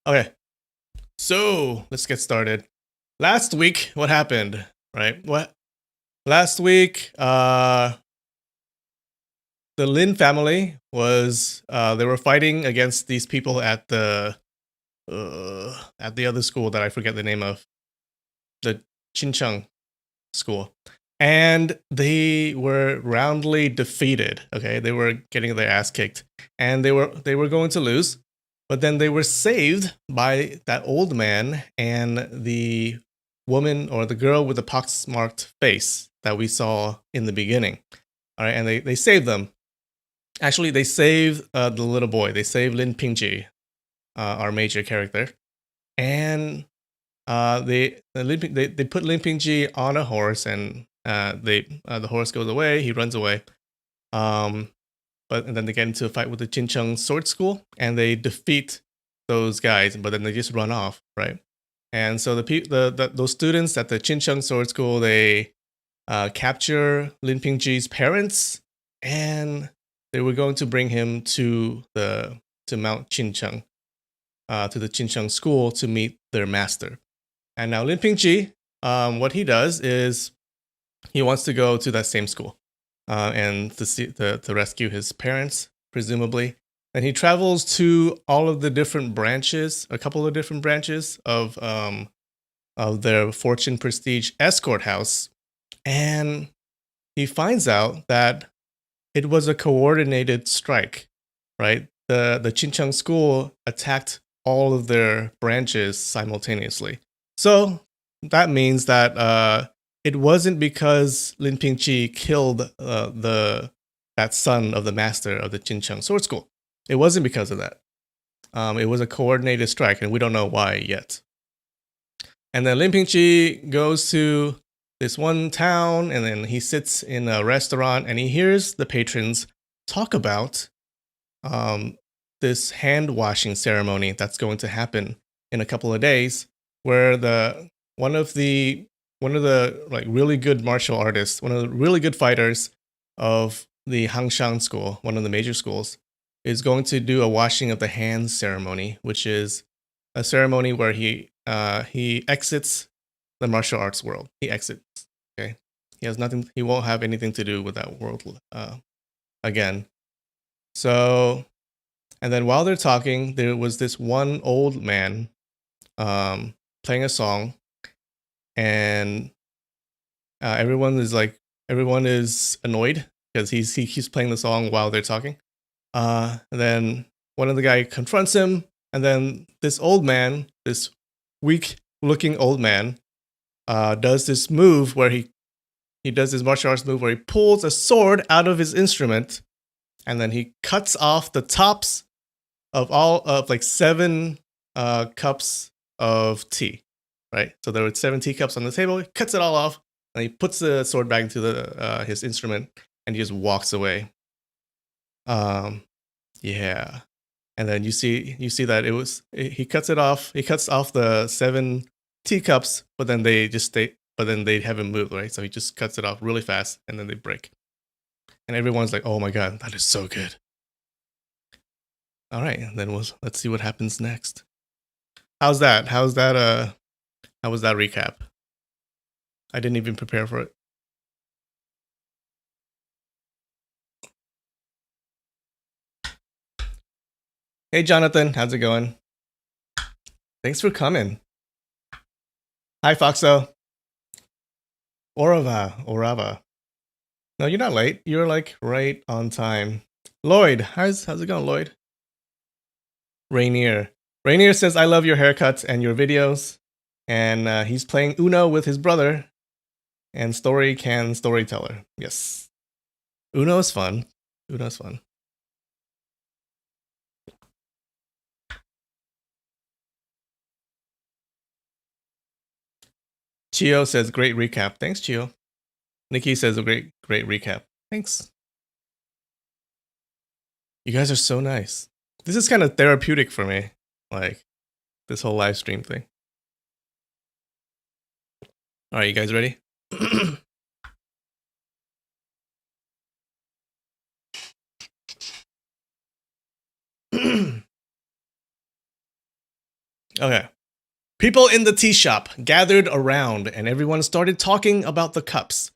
Okay, so let's get started. Last week, what happened? Right? What last week? The Lin family was they were fighting against these people at the other school that I forget the name of, the Chincheng school, and they were roundly defeated. Okay, they were getting their ass kicked, and they were going to lose, but then they were saved by that old man and the woman or the girl with the pox-marked face that we saw in the beginning. All right, and they saved them. Actually, they saved the little boy. They saved Lin Pingji, our major character, and they put Lin Pingji on a horse, and the horse goes away. He runs away. Um, and then they get into a fight with the Chincheng Sword School, and they defeat those guys. But then they just run off, right? And so those students at the Chincheng Sword School, they capture Lin Pingji's parents, and they were going to bring him to Mount Chincheng, to the Chincheng school to meet their master. And now Lin Pingji, what he does is he wants to go to that same school, and to rescue his parents, presumably. And he travels to all of the different branches, a couple of different branches of their Fortune Prestige escort house, and he finds out that it was a coordinated strike. Right, the Chincheng school attacked all of their branches simultaneously. So that means that it wasn't because Lin Pingqi killed that son of the master of the Chincheng Sword School. It wasn't because of that. It was a coordinated strike, and we don't know why yet. And then Lin Pingqi goes to this one town, and then he sits in a restaurant, and he hears the patrons talk about this hand washing ceremony that's going to happen in a couple of days, where one of the like really good martial artists, one of the really good fighters of the Hangshan school, one of the major schools, is going to do a washing of the hands ceremony, which is a ceremony where he exits the martial arts world. He exits. Okay, he has nothing. He won't have anything to do with that world again. So, and then while they're talking, there was this one old man playing a song, and everyone is annoyed because he's playing the song while they're talking. And then one of the guy confronts him, and then this old man, this weak-looking old man, does this move where he does his martial arts move where he pulls a sword out of his instrument, and then he cuts off the tops of like 7 cups of tea, right? So there were 7 teacups on the table. He cuts it all off, and he puts the sword back into his instrument, and he just walks away. Yeah, and then you see that he cuts it off. He cuts off the 7 teacups, but then they haven't moved, right? So he just cuts it off really fast, and then they break. And everyone's like, "Oh my god, that is so good." All right, then let's see what happens next. How's that? How was that recap? I didn't even prepare for it. Hey Jonathan, how's it going? Thanks for coming. Hi Foxo. Orava. No, you're not late. You're like right on time. Lloyd, how's it going, Lloyd? Rainier says, "I love your haircuts and your videos," and he's playing Uno with his brother. And storyteller. Yes, Uno's fun. Chio says, "Great recap." Thanks, Chio. Nikki says, "A great recap." Thanks. You guys are so nice. This is kind of therapeutic for me, like this whole live stream thing. All right, you guys ready? Okay. People in the tea shop gathered around and everyone started talking about the cups.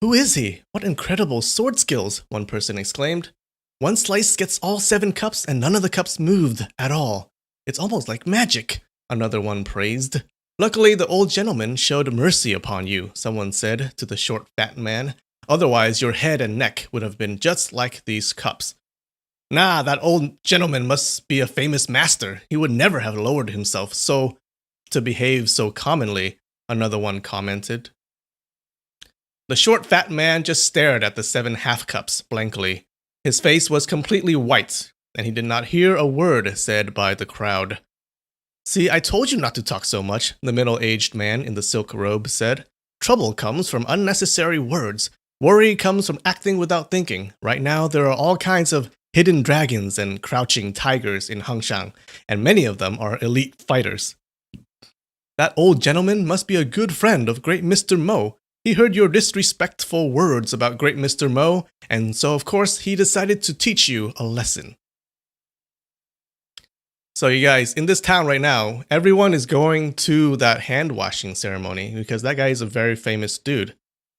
Who is he? What incredible sword skills, one person exclaimed. One slice gets all 7 cups and none of the cups moved at all. It's almost like magic, another one praised. Luckily, the old gentleman showed mercy upon you, someone said to the short fat man. Otherwise, your head and neck would have been just like these cups. Nah, that old gentleman must be a famous master. He would never have lowered himself so to behave so commonly, another one commented. The short fat man just stared at the 7 half cups blankly. His face was completely white, and he did not hear a word said by the crowd. See, I told you not to talk so much, the middle-aged man in the silk robe said. Trouble comes from unnecessary words. Worry comes from acting without thinking. Right now, there are all kinds of hidden dragons and crouching tigers in Hangshang, and many of them are elite fighters. That old gentleman must be a good friend of great Mr. Mo. He heard your disrespectful words about great Mr. Mo, and so of course he decided to teach you a lesson. So you guys, in this town right now, everyone is going to that hand washing ceremony because that guy is a very famous dude.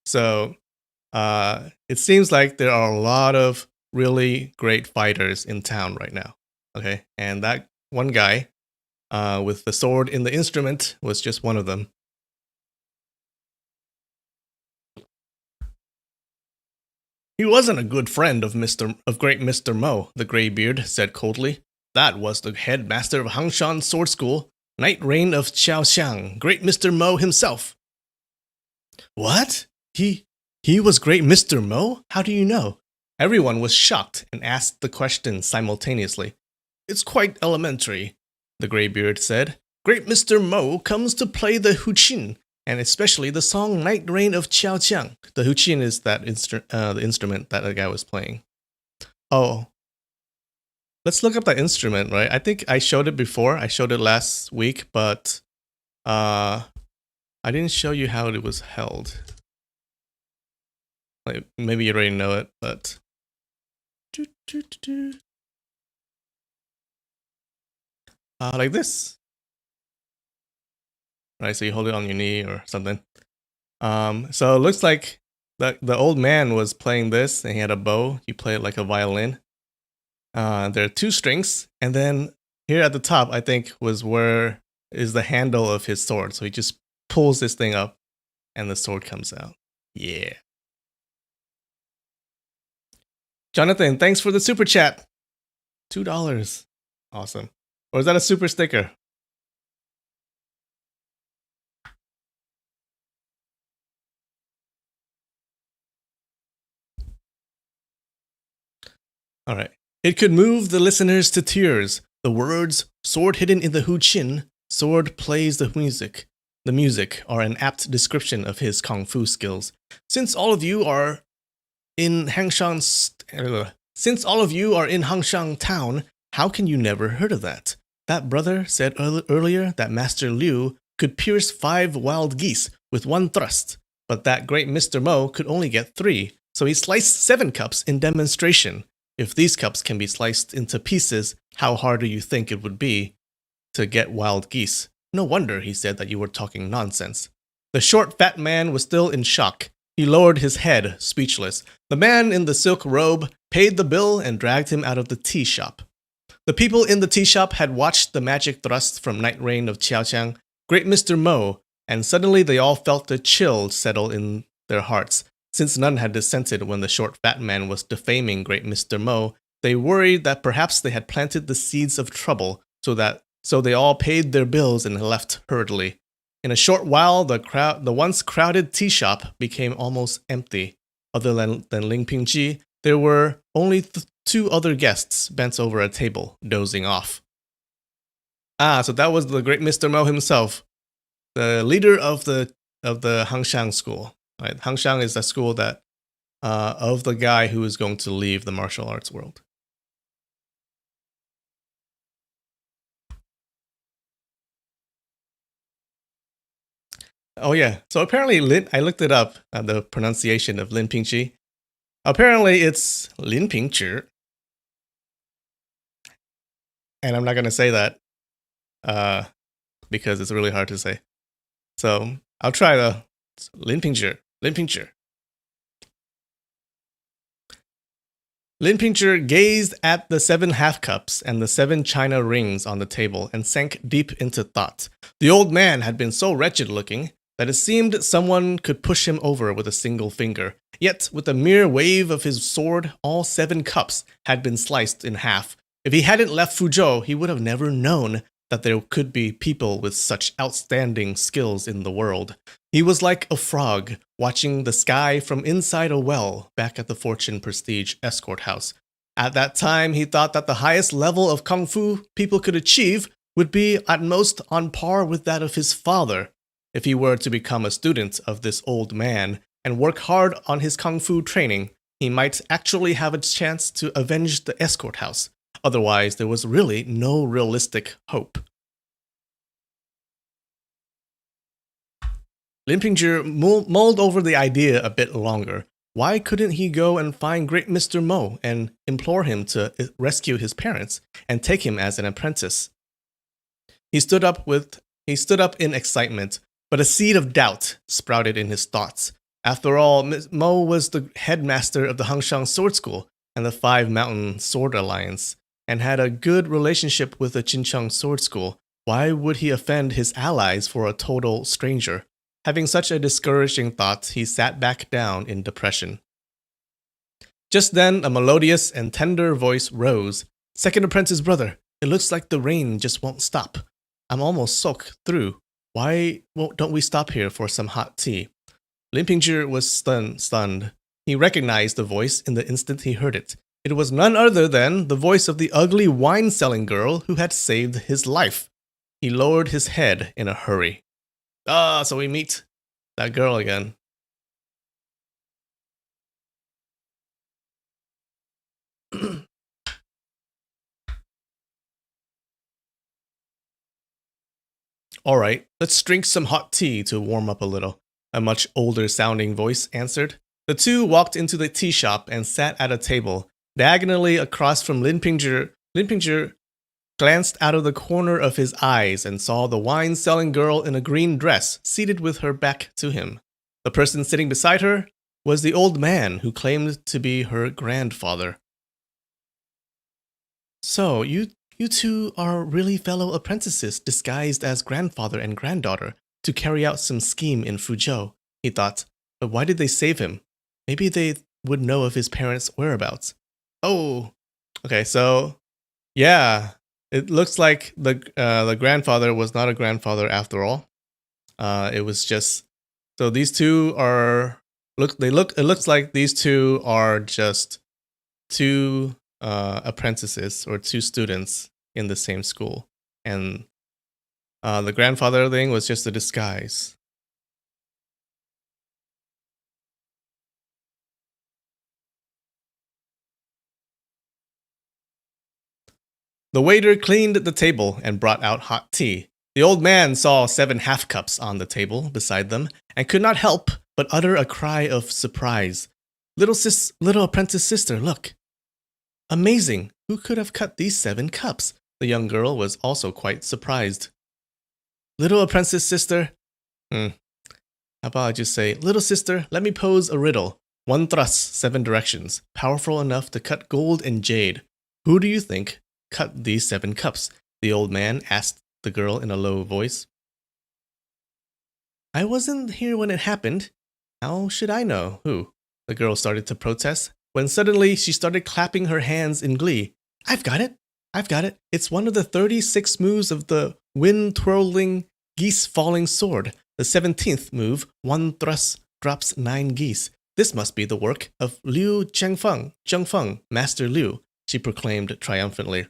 So it seems like there are a lot of really great fighters in town right now. Okay, and that one guy with the sword in the instrument was just one of them. He wasn't a good friend of great Mr. Mo, the graybeard said coldly. That was the headmaster of Hangshan Sword School, Knight Reign of Xiaoxiang, great Mr. Mo himself. What? He was great Mr. Mo? How do you know? Everyone was shocked and asked the question simultaneously. It's quite elementary, the graybeard said. Great Mr. Mo comes to play the huqin, and especially the song Knight Reign of Xiaoxiang. The huqin is that the instrument that the guy was playing. Oh. Let's look up that instrument, right? I think I showed it before. I showed it last week, but I didn't show you how it was held. Like, maybe you already know it, but like this. Right, so you hold it on your knee or something. So it looks like the old man was playing this, and he had a bow. He played it like a violin. There are 2 strings, and then here at the top, I think, was where is the handle of his sword. So he just pulls this thing up, and the sword comes out. Yeah. Jonathan, thanks for the super chat. $2. Awesome. Or is that a super sticker? All right. It could move the listeners to tears. The words, sword hidden in the huqin, sword plays the music. The music are an apt description of his kung fu skills. Since all of you are in Hangshan town, how can you never heard of that? That brother said earlier that Master Liu could pierce 5 wild geese with 1 thrust, but that great Mr. Mo could only get 3, so he sliced 7 cups in demonstration. If these cups can be sliced into pieces, how hard do you think it would be to get wild geese? No wonder he said that you were talking nonsense. The short fat man was still in shock. He lowered his head, speechless. The man in the silk robe paid the bill and dragged him out of the tea shop. The people in the tea shop had watched the magic thrust from Knight Reign of Xiaoxiang, great Mr. Mo, and suddenly they all felt a chill settle in their hearts. Since none had dissented when the short fat man was defaming great Mr. Mo, they worried that perhaps they had planted the seeds of trouble, so they all paid their bills and left hurriedly. In a short while, the once crowded tea shop became almost empty. Other than Linfamy, there were only 2 other guests bent over a table, dozing off. So that was the great Mr. Mo himself, the leader of the Hangshang school. Right? Hangshang is the school that of the guy who is going to leave the martial arts world. Oh yeah. So apparently, I looked it up, the pronunciation of Linfamy. Apparently, it's Linpingchi. And I'm not going to say that. because it's really hard to say. So I'll try the Linpingzhi. Linpingzhi. Linpingzhi gazed at the 7 half cups and the 7 china rings on the table and sank deep into thought. The old man had been so wretched looking that it seemed someone could push him over with a single finger. Yet, with a mere wave of his sword, all 7 cups had been sliced in half. If he hadn't left Fuzhou, he would have never known that there could be people with such outstanding skills in the world. He was like a frog watching the sky from inside a well back at the Fortune Prestige Escort House. At that time, he thought that the highest level of kung fu people could achieve would be at most on par with that of his father. If he were to become a student of this old man and work hard on his kung fu training, he might actually have a chance to avenge the escort house. Otherwise, there was really no realistic hope. Linpingzhi mulled over the idea a bit longer. Why couldn't he go and find Great Mr. Mo and implore him to rescue his parents and take him as an apprentice? He stood up in excitement, but a seed of doubt sprouted in his thoughts. After all, Mo was the headmaster of the Hangshang Sword School and the 5 Mountain Sword Alliance, and had a good relationship with the Jincheng Sword School. Why would he offend his allies for a total stranger? Having such a discouraging thought, he sat back down in depression. Just then, a melodious and tender voice rose. "Second apprentice brother, it looks like the rain just won't stop. I'm almost soaked through. Why don't we stop here for some hot tea?" Linpingzhi was stunned. He recognized the voice in the instant he heard it. It was none other than the voice of the ugly wine-selling girl who had saved his life. He lowered his head in a hurry. So we meet that girl again. All right, let's drink some hot tea to warm up a little, a much older-sounding voice answered. The two walked into the tea shop and sat at a table. Diagonally across from Linpingzhi, Linpingzhi glanced out of the corner of his eyes and saw the wine-selling girl in a green dress seated with her back to him. The person sitting beside her was the old man who claimed to be her grandfather. "So, you two are really fellow apprentices disguised as grandfather and granddaughter to carry out some scheme in Fuzhou," he thought. But why did they save him? Maybe they would know of his parents' whereabouts. Oh, okay, so yeah, it looks like the grandfather was not a grandfather after all. It was just so these two are it looks like these two are just 2 apprentices or 2 students in the same school, and the grandfather thing was just a disguise. The waiter cleaned the table and brought out hot tea. The old man saw 7 half cups on the table beside them and could not help but utter a cry of surprise. Little apprentice sister, look. Amazing! Who could have cut these 7 cups? The young girl was also quite surprised. Little apprentice sister. How about I just say, little sister, let me pose a riddle. 1 thrust, 7 directions, powerful enough to cut gold and jade. Who do you think cut these 7 cups? The old man asked the girl in a low voice. I wasn't here when it happened. How should I know who? The girl started to protest, when suddenly she started clapping her hands in glee. I've got it! It's one of the 36 moves of the wind-twirling, geese-falling sword. The 17th move, 1 thrust, drops 9 geese. This must be the work of Liu Zhengfeng, Master Liu, she proclaimed triumphantly.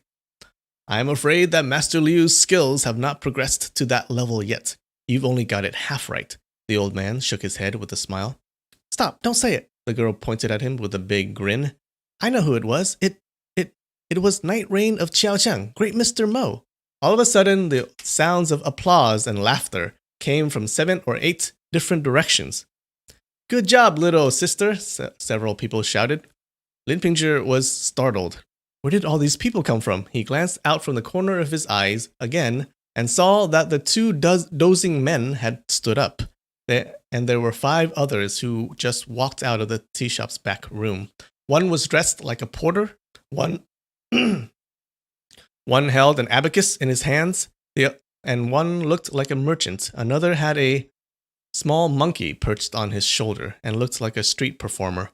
I am afraid that Master Liu's skills have not progressed to that level yet. You've only got it half right. The old man shook his head with a smile. Stop, don't say it. The girl pointed at him with a big grin. I know who it was. It was Night Rain of Qiaojiang, Great Mr. Mo. All of a sudden, the sounds of applause and laughter came from 7 or 8 different directions. Good job, little sister, several people shouted. Linpingzhi was startled. Where did all these people come from? He glanced out from the corner of his eyes again, and saw that the two dozing men had stood up. And there were 5 others who just walked out of the tea shop's back room. One was dressed like a porter, one one held an abacus in his hands, and one looked like a merchant. Another had a small monkey perched on his shoulder and looked like a street performer.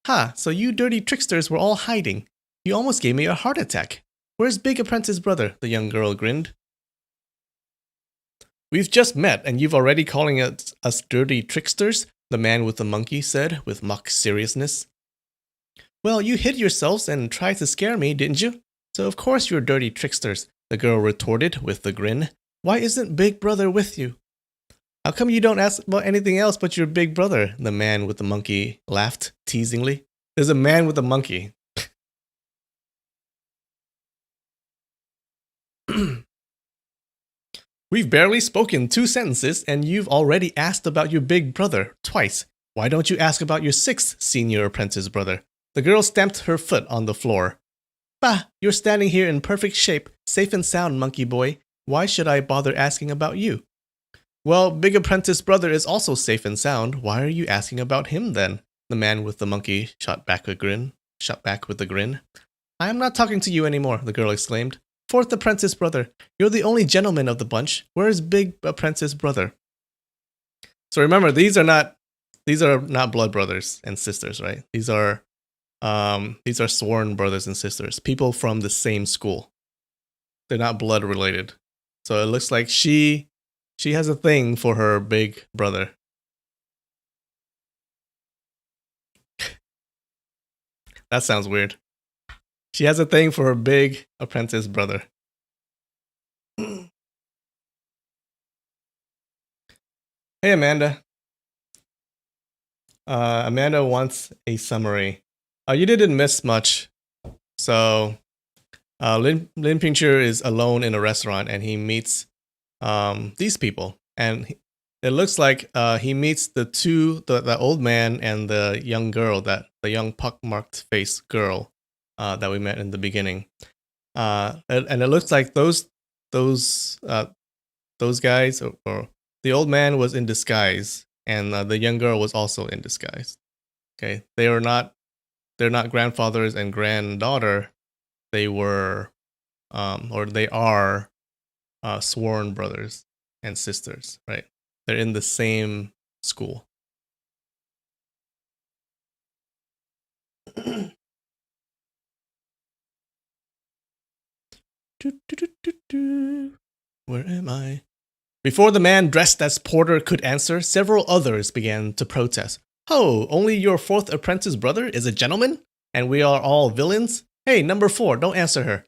Ha, so you dirty tricksters were all hiding. You almost gave me a heart attack. Where's Big Apprentice Brother? The young girl grinned. We've just met, and you've already calling us dirty tricksters, the man with the monkey said with mock seriousness. Well, you hid yourselves and tried to scare me, didn't you? So of course you're dirty tricksters, the girl retorted with a grin. Why isn't Big Brother with you? How come you don't ask about anything else but your big brother? The man with the monkey laughed teasingly. There's a man with a monkey. We've barely spoken 2 sentences and you've already asked about your big brother twice. Why don't you ask about your 6th senior apprentice brother? The girl stamped her foot on the floor. Bah, you're standing here in perfect shape, safe and sound, monkey boy. Why should I bother asking about you? Well, Big Apprentice Brother is also safe and sound. Why are you asking about him then? The man with the monkey shot back with a grin. I am not talking to you anymore, the girl exclaimed. 4th Apprentice Brother, you're the only gentleman of the bunch. Where is Big Apprentice Brother? So remember, these are not blood brothers and sisters, right? These are sworn brothers and sisters, people from the same school. They're not blood related. So it looks like she has a thing for her big brother. That sounds weird. She has a thing for her big apprentice brother. Hey, Amanda. Amanda wants a summary. You didn't miss much. So, Lin Pingchu is alone in a restaurant and he meets these people. And it looks like he meets the old man and the young girl, the young pockmarked face girl that we met in the beginning. And it looks like those guys, or the old man was in disguise, and the young girl was also in disguise. Okay, they're not grandfathers and granddaughter. They were, or they are, sworn brothers and sisters. Right? They're in the same school. Where am I? Before the man dressed as porter could answer, several others began to protest. Oh, only your 4th apprentice brother is a gentleman? And we are all villains? Hey, number 4, don't answer her.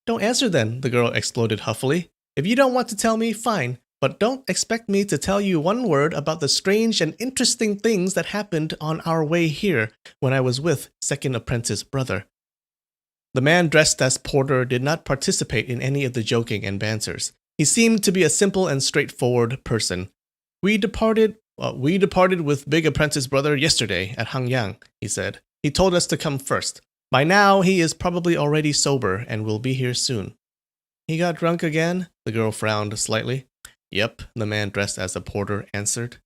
Don't answer then, the girl exploded huffily. If you don't want to tell me, fine. But don't expect me to tell you one word about the strange and interesting things that happened on our way here when I was with 2nd apprentice brother. The man dressed as porter did not participate in any of the joking and banters. He seemed to be a simple and straightforward person. We departed with Big Apprentice Brother yesterday at Hangyang, he said. He told us to come first. By now, he is probably already sober and will be here soon. He got drunk again? The girl frowned slightly. Yep, the man dressed as a porter answered.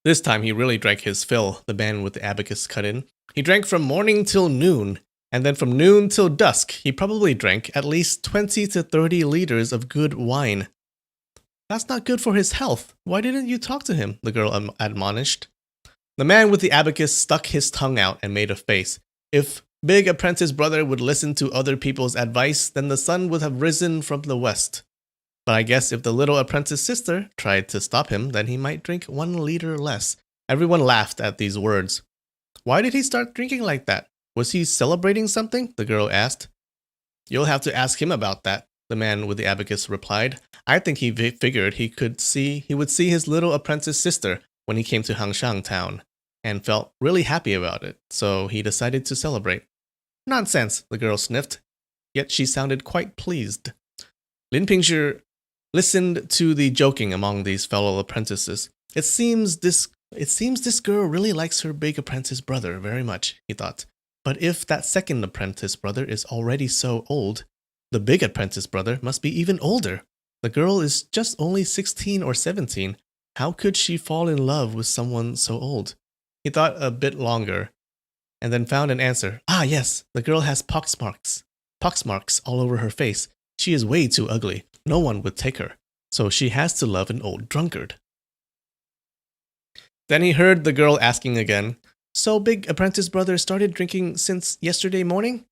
This time he really drank his fill, the man with the abacus cut in. He drank from morning till noon, and then from noon till dusk, he probably drank at least 20 to 30 liters of good wine. That's not good for his health. Why didn't you talk to him? The girl admonished. The man with the abacus stuck his tongue out and made a face. If Big Apprentice Brother would listen to other people's advice, then the sun would have risen from the west. But I guess if the little apprentice sister tried to stop him, then he might drink 1 liter less. Everyone laughed at these words. Why did he start drinking like that? Was he celebrating something? The girl asked. You'll have to ask him about that, the man with the abacus replied. I think he figured he would see his little apprentice sister when he came to Hangshang town, and felt really happy about it, so he decided to celebrate. Nonsense, the girl sniffed, yet she sounded quite pleased. Lin Pingshi listened to the joking among these fellow apprentices. It seems this girl really likes her big apprentice brother very much, he thought. But if that 2nd apprentice brother is already so old, The big apprentice brother must be even older. The girl is just only 16 or 17. How could she fall in love with someone so old? He thought a bit longer and then found an answer. Ah, yes, the girl has poxmarks. Poxmarks all over her face. She is way too ugly. No one would take her. So she has to love an old drunkard. Then he heard the girl asking again, So big apprentice brother started drinking since yesterday morning?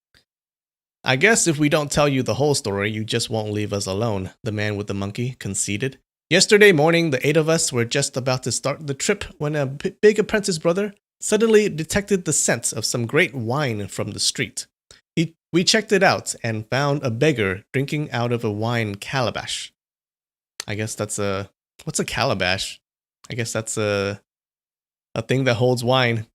I guess if we don't tell you the whole story, you just won't leave us alone, the man with the monkey conceded. Yesterday morning, the 8 of us were just about to start the trip when a big apprentice brother suddenly detected the scent of some great wine from the street. We checked it out and found a beggar drinking out of a wine calabash. I guess that's what's a calabash? I guess that's a thing that holds wine.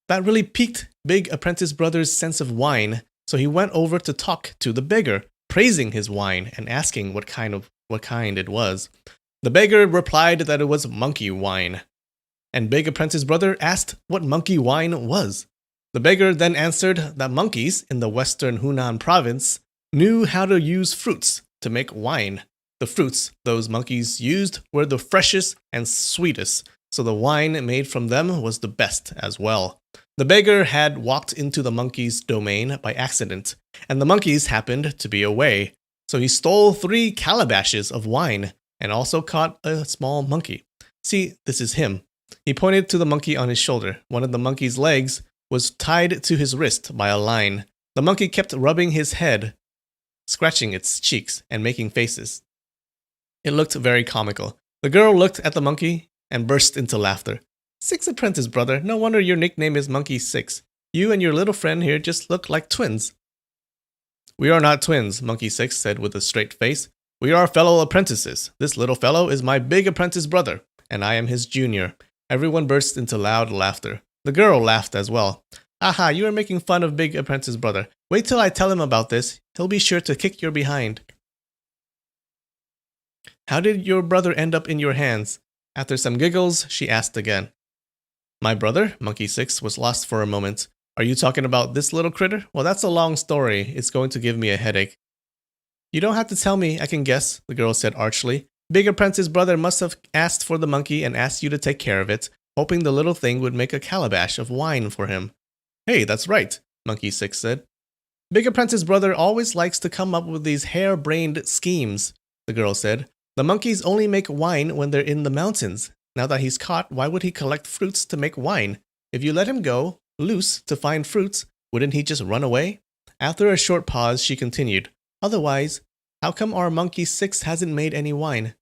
That really piqued Big Apprentice Brother's sense of wine, so he went over to talk to the beggar, praising his wine and asking what kind it was. The beggar replied that it was monkey wine, and Big Apprentice Brother asked what monkey wine was. The beggar then answered that monkeys in the western Hunan province knew how to use fruits to make wine. The fruits those monkeys used were the freshest and sweetest, so the wine made from them was the best as well. The beggar had walked into the monkey's domain by accident, and the monkeys happened to be away, so he stole 3 calabashes of wine and also caught a small monkey. See, this is him. He pointed to the monkey on his shoulder. One of the monkey's legs was tied to his wrist by a line. The monkey kept rubbing his head, scratching its cheeks, and making faces. It looked very comical. The girl looked at the monkey and burst into laughter. 6 apprentice brother, no wonder your nickname is Monkey 6. You and your little friend here just look like twins. We are not twins, Monkey 6 said with a straight face. We are fellow apprentices. This little fellow is my big apprentice brother, and I am his junior. Everyone burst into loud laughter. The girl laughed as well. Aha, you are making fun of big apprentice brother. Wait till I tell him about this. He'll be sure to kick your behind. How did your brother end up in your hands? After some giggles, she asked again. My brother, Monkey 6, was lost for a moment. Are you talking about this little critter? Well, that's a long story. It's going to give me a headache. You don't have to tell me, I can guess, the girl said archly. Big apprentice brother must have asked for the monkey and asked you to take care of it, hoping the little thing would make a calabash of wine for him. Hey, that's right, Monkey 6 said. Big apprentice brother always likes to come up with these hair-brained schemes, the girl said. The monkeys only make wine when they're in the mountains. Now that he's caught, why would he collect fruits to make wine? If you let him go loose to find fruits, wouldn't he just run away? After a short pause, she continued, Otherwise, how come our Monkey 6 hasn't made any wine?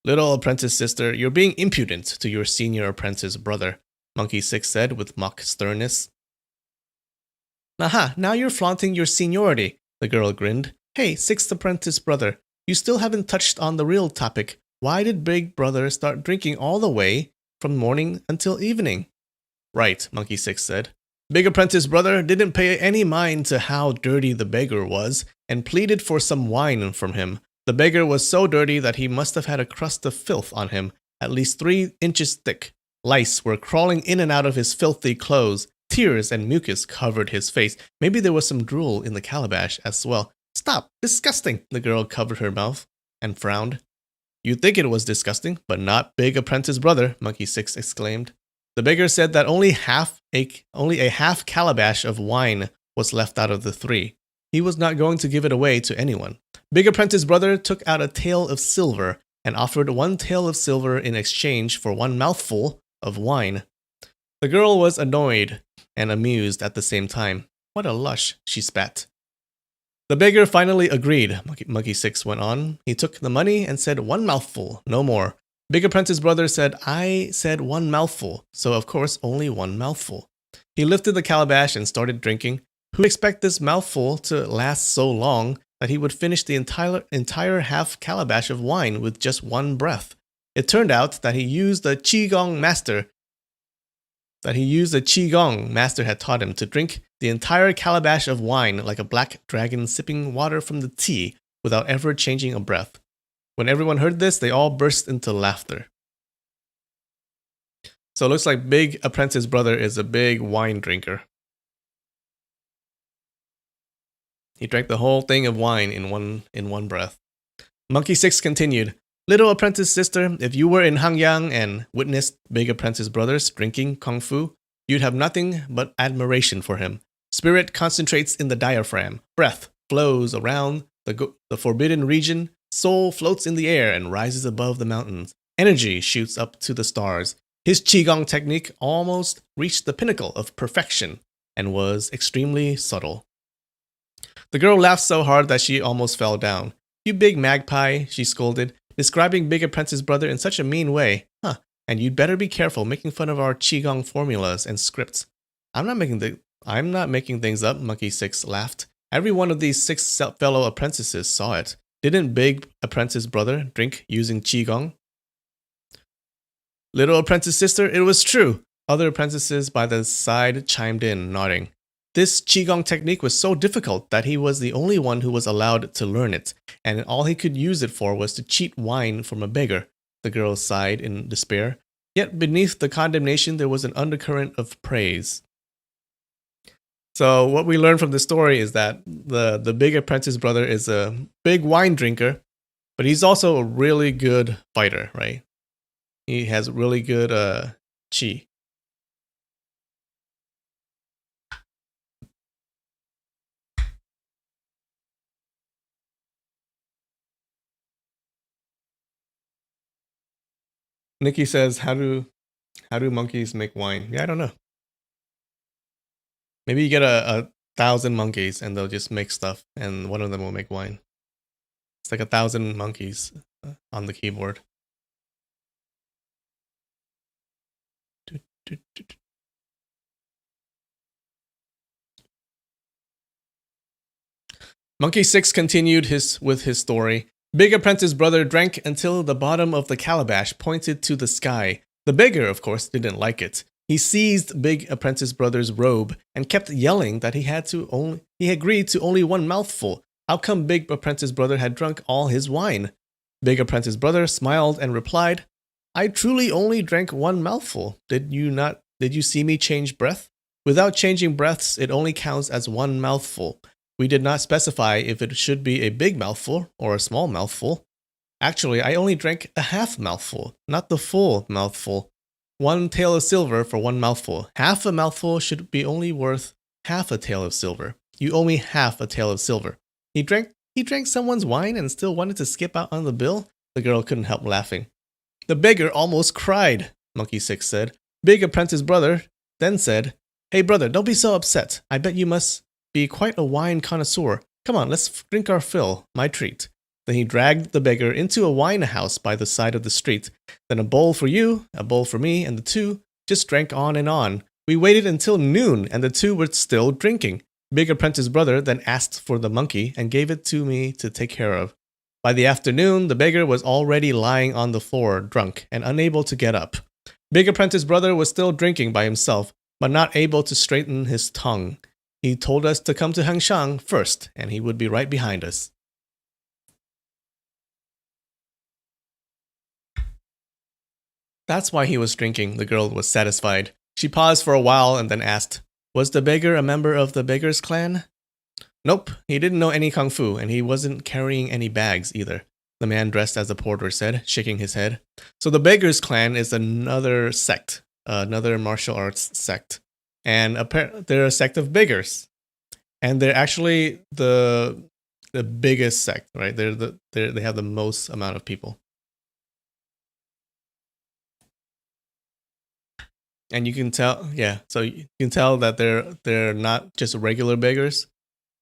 Little apprentice sister, you're being impudent to your senior apprentice brother, Monkey 6 said with mock sternness. Aha, now you're flaunting your seniority, the girl grinned. Hey, 6th apprentice brother, you still haven't touched on the real topic. Why did big brother start drinking all the way from morning until evening? Right, Monkey 6 said. Big apprentice brother didn't pay any mind to how dirty the beggar was and pleaded for some wine from him. The beggar was so dirty that he must have had a crust of filth on him, at least 3 inches thick. Lice were crawling in and out of his filthy clothes. Tears and mucus covered his face. Maybe there was some drool in the calabash as well. Stop! Disgusting! The girl covered her mouth and frowned. You'd think it was disgusting, but not big apprentice brother, Monkey 6 exclaimed. The beggar said that only a half calabash of wine was left out of the 3. He was not going to give it away to anyone. Big apprentice brother took out a tael of silver and offered 1 tael of silver in exchange for 1 mouthful of wine. The girl was annoyed and amused at the same time. What a lush, she spat. The beggar finally agreed, Monkey 6 went on. He took the money and said 1 mouthful, no more. Big apprentice brother said, I said 1 mouthful, so of course only 1 mouthful. He lifted the calabash and started drinking. Who would expect this mouthful to last so long that he would finish the entire half calabash of wine with just 1 breath? It turned out that he used the Qigong master had taught him to drink the entire calabash of wine like a black dragon sipping water from the tea without ever changing a breath. When everyone heard this, they all burst into laughter. So it looks like big apprentice brother is a big wine drinker. He drank the whole thing of wine in one breath. Monkey 6 continued. Little apprentice sister, if you were in Hangyang and witnessed big apprentice brothers drinking kung fu, you'd have nothing but admiration for him. Spirit concentrates in the diaphragm. Breath flows around the forbidden region. Soul floats in the air and rises above the mountains. Energy shoots up to the stars. His Qigong technique almost reached the pinnacle of perfection and was extremely subtle. The girl laughed so hard that she almost fell down. You big magpie, she scolded, describing Big Apprentice's brother in such a mean way. Huh, and you'd better be careful making fun of our Qigong formulas and scripts. I'm not making things up, Monkey 6 laughed. Every one of these 6 fellow apprentices saw it. Didn't Big Apprentice's brother drink using Qigong? Little apprentice sister, it was true. Other apprentices by the side chimed in, nodding. This Qigong technique was so difficult that he was the only one who was allowed to learn it, and all he could use it for was to cheat wine from a beggar. The girl sighed in despair. Yet beneath the condemnation there was an undercurrent of praise. So what we learn from this story is that the big apprentice brother is a big wine drinker, but he's also a really good fighter, right? He has really good chi. Nikki says, how do monkeys make wine? Yeah, I don't know. Maybe you get a 1,000 monkeys and they'll just make stuff and one of them will make wine. It's like 1,000 monkeys on the keyboard. Monkey 6 continued with his story. Big Apprentice brother drank until the bottom of the calabash pointed to the sky. The beggar, of course, didn't like it. He seized Big Apprentice brother's robe and kept yelling that he agreed to only one mouthful. How come Big Apprentice brother had drunk all his wine? Big Apprentice brother smiled and replied, I truly only drank one mouthful. Did you see me change breath? Without changing breaths, it only counts as one mouthful. We did not specify if it should be a big mouthful or a small mouthful. Actually, I only drank a half mouthful, not the full mouthful. 1 tael of silver for 1 mouthful. Half a mouthful should be only worth half a tael of silver. You owe me half a tael of silver. He drank someone's wine and still wanted to skip out on the bill? The girl couldn't help laughing. The beggar almost cried, Monkey 6 said. Big Apprentice brother then said, Hey brother, don't be so upset. I bet you must be quite a wine connoisseur. Come on, let's drink our fill, my treat. Then he dragged the beggar into a wine house by the side of the street. Then a bowl for you, a bowl for me, and the two just drank on and on. We waited until noon, and the two were still drinking. Big Apprentice brother then asked for the monkey and gave it to me to take care of. By the afternoon, the beggar was already lying on the floor, drunk, and unable to get up. Big Apprentice brother was still drinking by himself, but not able to straighten his tongue. He told us to come to Hangshang first, and he would be right behind us. That's why he was drinking, the girl was satisfied. She paused for a while and then asked, Was the beggar a member of the beggar's clan? Nope, he didn't know any kung fu, and he wasn't carrying any bags either, the man dressed as a porter said, shaking his head. So the beggar's clan is another sect, another martial arts sect. And they're a sect of beggars, and they're actually the biggest sect, right? They have the most amount of people, and you can tell, yeah. So you can tell that they're not just regular beggars,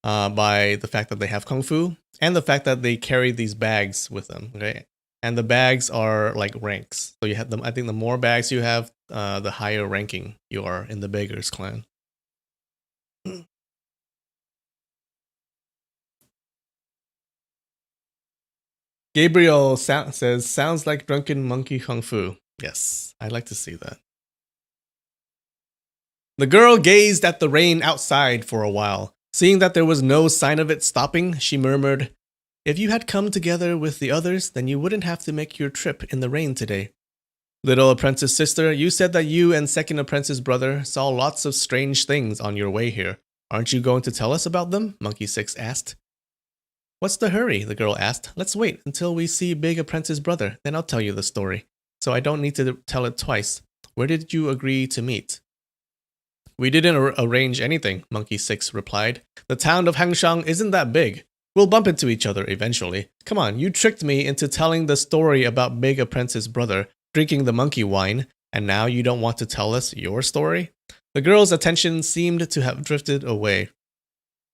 by the fact that they have kung fu and the fact that they carry these bags with them, okay? And the bags are like ranks. So you have them. I think the more bags you have, the higher ranking you are in the beggars clan. Gabriel says, sounds like drunken monkey kung fu. Yes, I'd like to see that. The girl gazed at the rain outside for a while. Seeing that there was no sign of it stopping, she murmured, If you had come together with the others, then you wouldn't have to make your trip in the rain today. Little apprentice sister, you said that you and second apprentice brother saw lots of strange things on your way here. Aren't you going to tell us about them? Monkey 6 asked. What's the hurry? The girl asked. Let's wait until we see Big Apprentice Brother, then I'll tell you the story. So I don't need to tell it twice. Where did you agree to meet? We didn't arrange anything, Monkey 6 replied. The town of Hangshang isn't that big. We'll bump into each other eventually. Come on, you tricked me into telling the story about Big Apprentice Brother drinking the monkey wine, and now you don't want to tell us your story? The girl's attention seemed to have drifted away.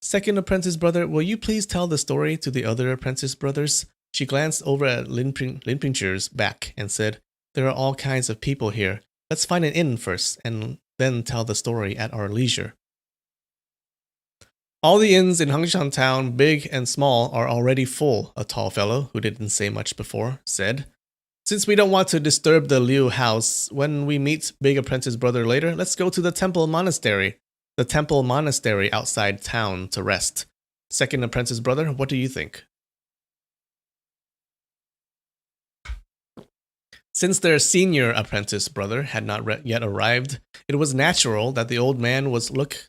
Second apprentice brother, will you please tell the story to the other apprentice brothers? She glanced over at Linpinger's back and said, There are all kinds of people here. Let's find an inn first, and then tell the story at our leisure. All the inns in Hangshan town, big and small, are already full, a tall fellow, who didn't say much before, said. Since we don't want to disturb the Liu house, when we meet Big Apprentice Brother later, let's go to the temple monastery. The temple monastery outside town to rest. Second Apprentice Brother, what do you think? Since their senior apprentice brother had not yet arrived, it was natural that the old man was looked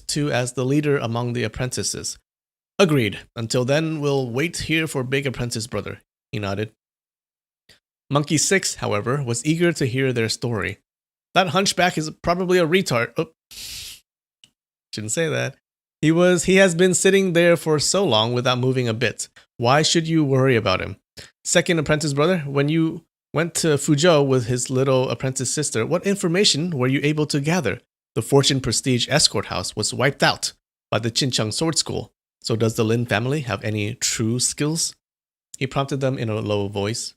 to as the leader among the apprentices. Agreed. Until then, we'll wait here for Big Apprentice Brother, he nodded. Monkey 6, however, was eager to hear their story. That hunchback is probably a retard. Oh, shouldn't say that. He has been sitting there for so long without moving a bit. Why should you worry about him? Second Apprentice Brother, when you went to Fuzhou with his little apprentice sister, what information were you able to gather? The Fortune Prestige Escort House was wiped out by the Qincheng Sword School. So does the Lin family have any true skills? He prompted them in a low voice.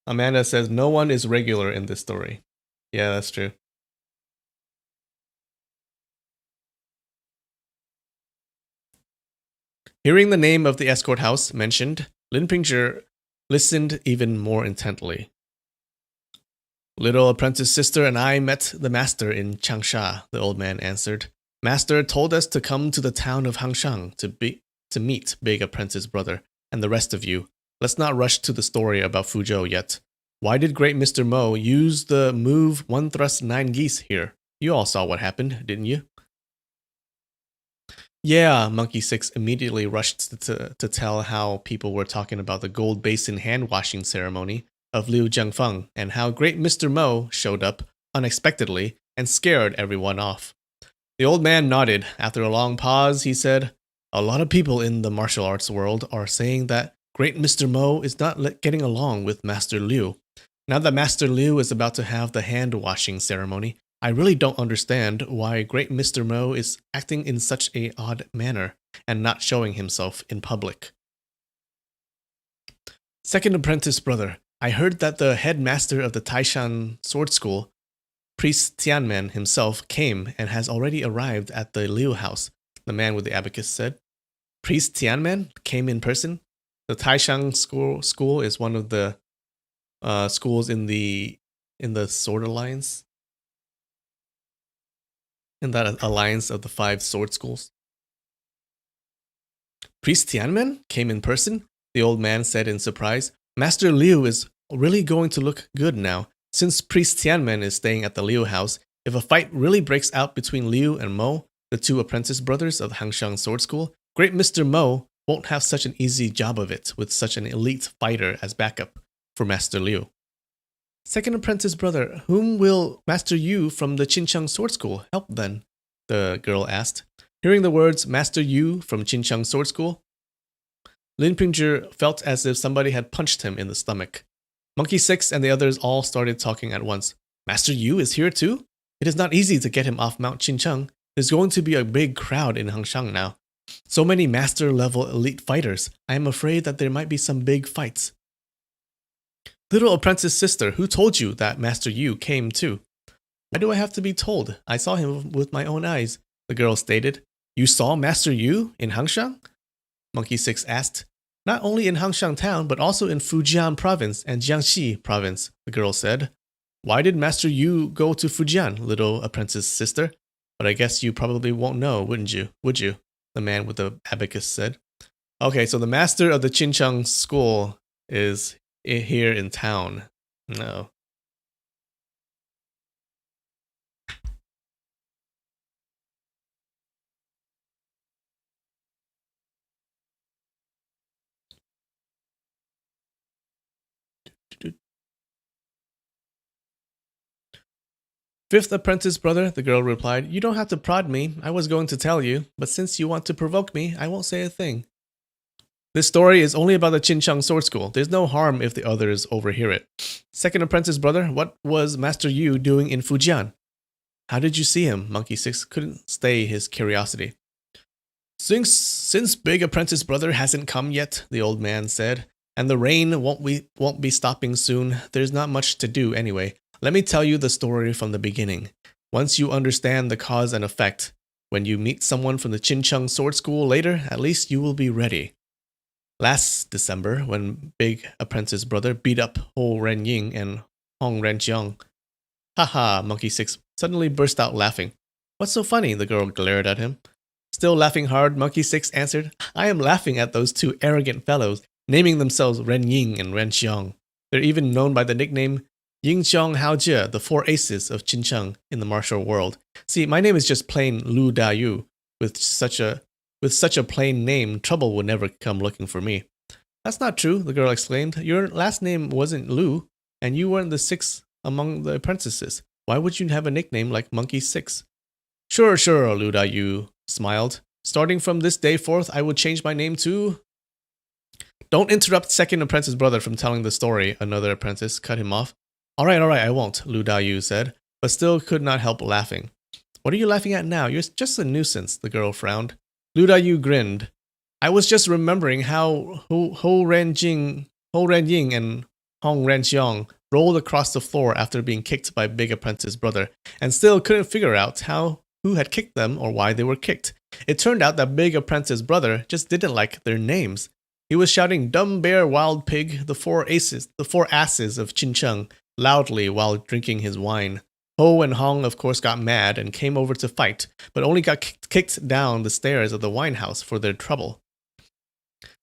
Amanda says no one is regular in this story. Yeah, that's true. Hearing the name of the escort house mentioned, Linpinger listened even more intently. Little apprentice sister and I met the master in Changsha, the old man answered. Master told us to come to the town of Hangshang to meet Big Apprentice Brother and the rest of you. Let's not rush to the story about Fuzhou yet. Why did great Mr. Mo use the move 1 thrust 9 geese here? You all saw what happened, didn't you? Yeah, Monkey 6 immediately rushed to tell how people were talking about the gold basin hand-washing ceremony of Liu Jiangfeng and how great Mr. Mo showed up unexpectedly and scared everyone off. The old man nodded. After a long pause, he said, A lot of people in the martial arts world are saying that great Mr. Mo is not getting along with Master Liu. Now that Master Liu is about to have the hand-washing ceremony, I really don't understand why great Mr. Mo is acting in such an odd manner and not showing himself in public. Second apprentice brother, I heard that the headmaster of the Taishan Sword School, Priest Tianmen himself, came and has already arrived at the Liu house, the man with the abacus said. Priest Tianmen came in person? The Taishan school is one of the schools in the Sword Alliance. In that alliance of the 5 sword schools. Priest Tianmen came in person? The old man said in surprise. Master Liu is really going to look good now. Since Priest Tianmen is staying at the Liu house, if a fight really breaks out between Liu and Mo, the 2 apprentice brothers of the Hangshang Sword School, great Mr. Mo won't have such an easy job of it with such an elite fighter as backup for Master Liu. Second apprentice brother, whom will Master Yu from the Qincheng Sword School help then? The girl asked. Hearing the words Master Yu from Qincheng Sword School, Linpinger felt as if somebody had punched him in the stomach. Monkey 6 and the others all started talking at once. Master Yu is here too? It is not easy to get him off Mount Qincheng. There's going to be a big crowd in Hangshang now. So many master-level elite fighters. I am afraid that there might be some big fights. Little apprentice sister, who told you that Master Yu came too? Why do I have to be told? I saw him with my own eyes, the girl stated. You saw Master Yu in Hangshang? Monkey 6 asked. Not only in Hangshang town, but also in Fujian province and Jiangxi province, the girl said. Why did Master Yu go to Fujian, little apprentice sister? But I guess you probably won't know, wouldn't you? Would you? The man with the abacus said. Okay, so the master of the Qincheng school is here in town. No. Fifth apprentice brother, the girl replied, you don't have to prod me. I was going to tell you, but since you want to provoke me, I won't say a thing. This story is only about the Qincheng Sword School. There's no harm if the others overhear it. Second apprentice brother, what was Master Yu doing in Fujian? How did you see him? Monkey 6 couldn't stay his curiosity. Since big apprentice brother hasn't come yet, the old man said, and the rain won't be stopping soon, there's not much to do anyway. Let me tell you the story from the beginning. Once you understand the cause and effect, when you meet someone from the Qincheng Sword School later, at least you will be ready. Last December, when big apprentice brother beat up Ho Renying and Hong Renqiang, haha, Monkey 6 suddenly burst out laughing. What's so funny? The girl glared at him. Still laughing hard, Monkey 6 answered, I am laughing at those two arrogant fellows, naming themselves Renying and Renqiang. They're even known by the nickname Yingqiang Haojie, the four aces of Qincheng in the martial world. See, my name is just plain Lu Dayu. With such a plain name, trouble would never come looking for me. That's not true, the girl exclaimed. Your last name wasn't Lu, and you weren't the sixth among the apprentices. Why would you have a nickname like Monkey 6? Sure, Lu Dayu smiled. Starting from this day forth, I would change my name to... Don't interrupt second apprentice brother from telling the story, another apprentice cut him off. All right, I won't, Lu Dayu said, but still could not help laughing. What are you laughing at now? You're just a nuisance, the girl frowned. Lu Dayu grinned. I was just remembering how Ho Renying and Hong Renqiang rolled across the floor after being kicked by big apprentice brother, and still couldn't figure out who had kicked them or why they were kicked. It turned out that big apprentice brother just didn't like their names. He was shouting dumb bear, wild pig, the four asses of Qincheng loudly while drinking his wine. Ho and Hong of course got mad and came over to fight, but only got kicked down the stairs of the wine house for their trouble.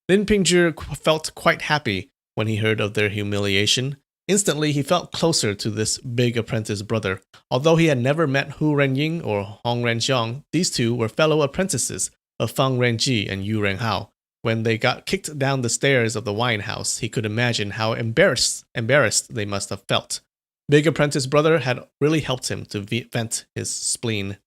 Lin Pingzhi felt quite happy when he heard of their humiliation. Instantly, he felt closer to this big apprentice brother. Although he had never met Hu Renying or Hong Renqiang, these two were fellow apprentices of Fang Renji and Yu Renhao. When they got kicked down the stairs of the wine house, he could imagine how embarrassed they must have felt. Big apprentice brother had really helped him to vent his spleen.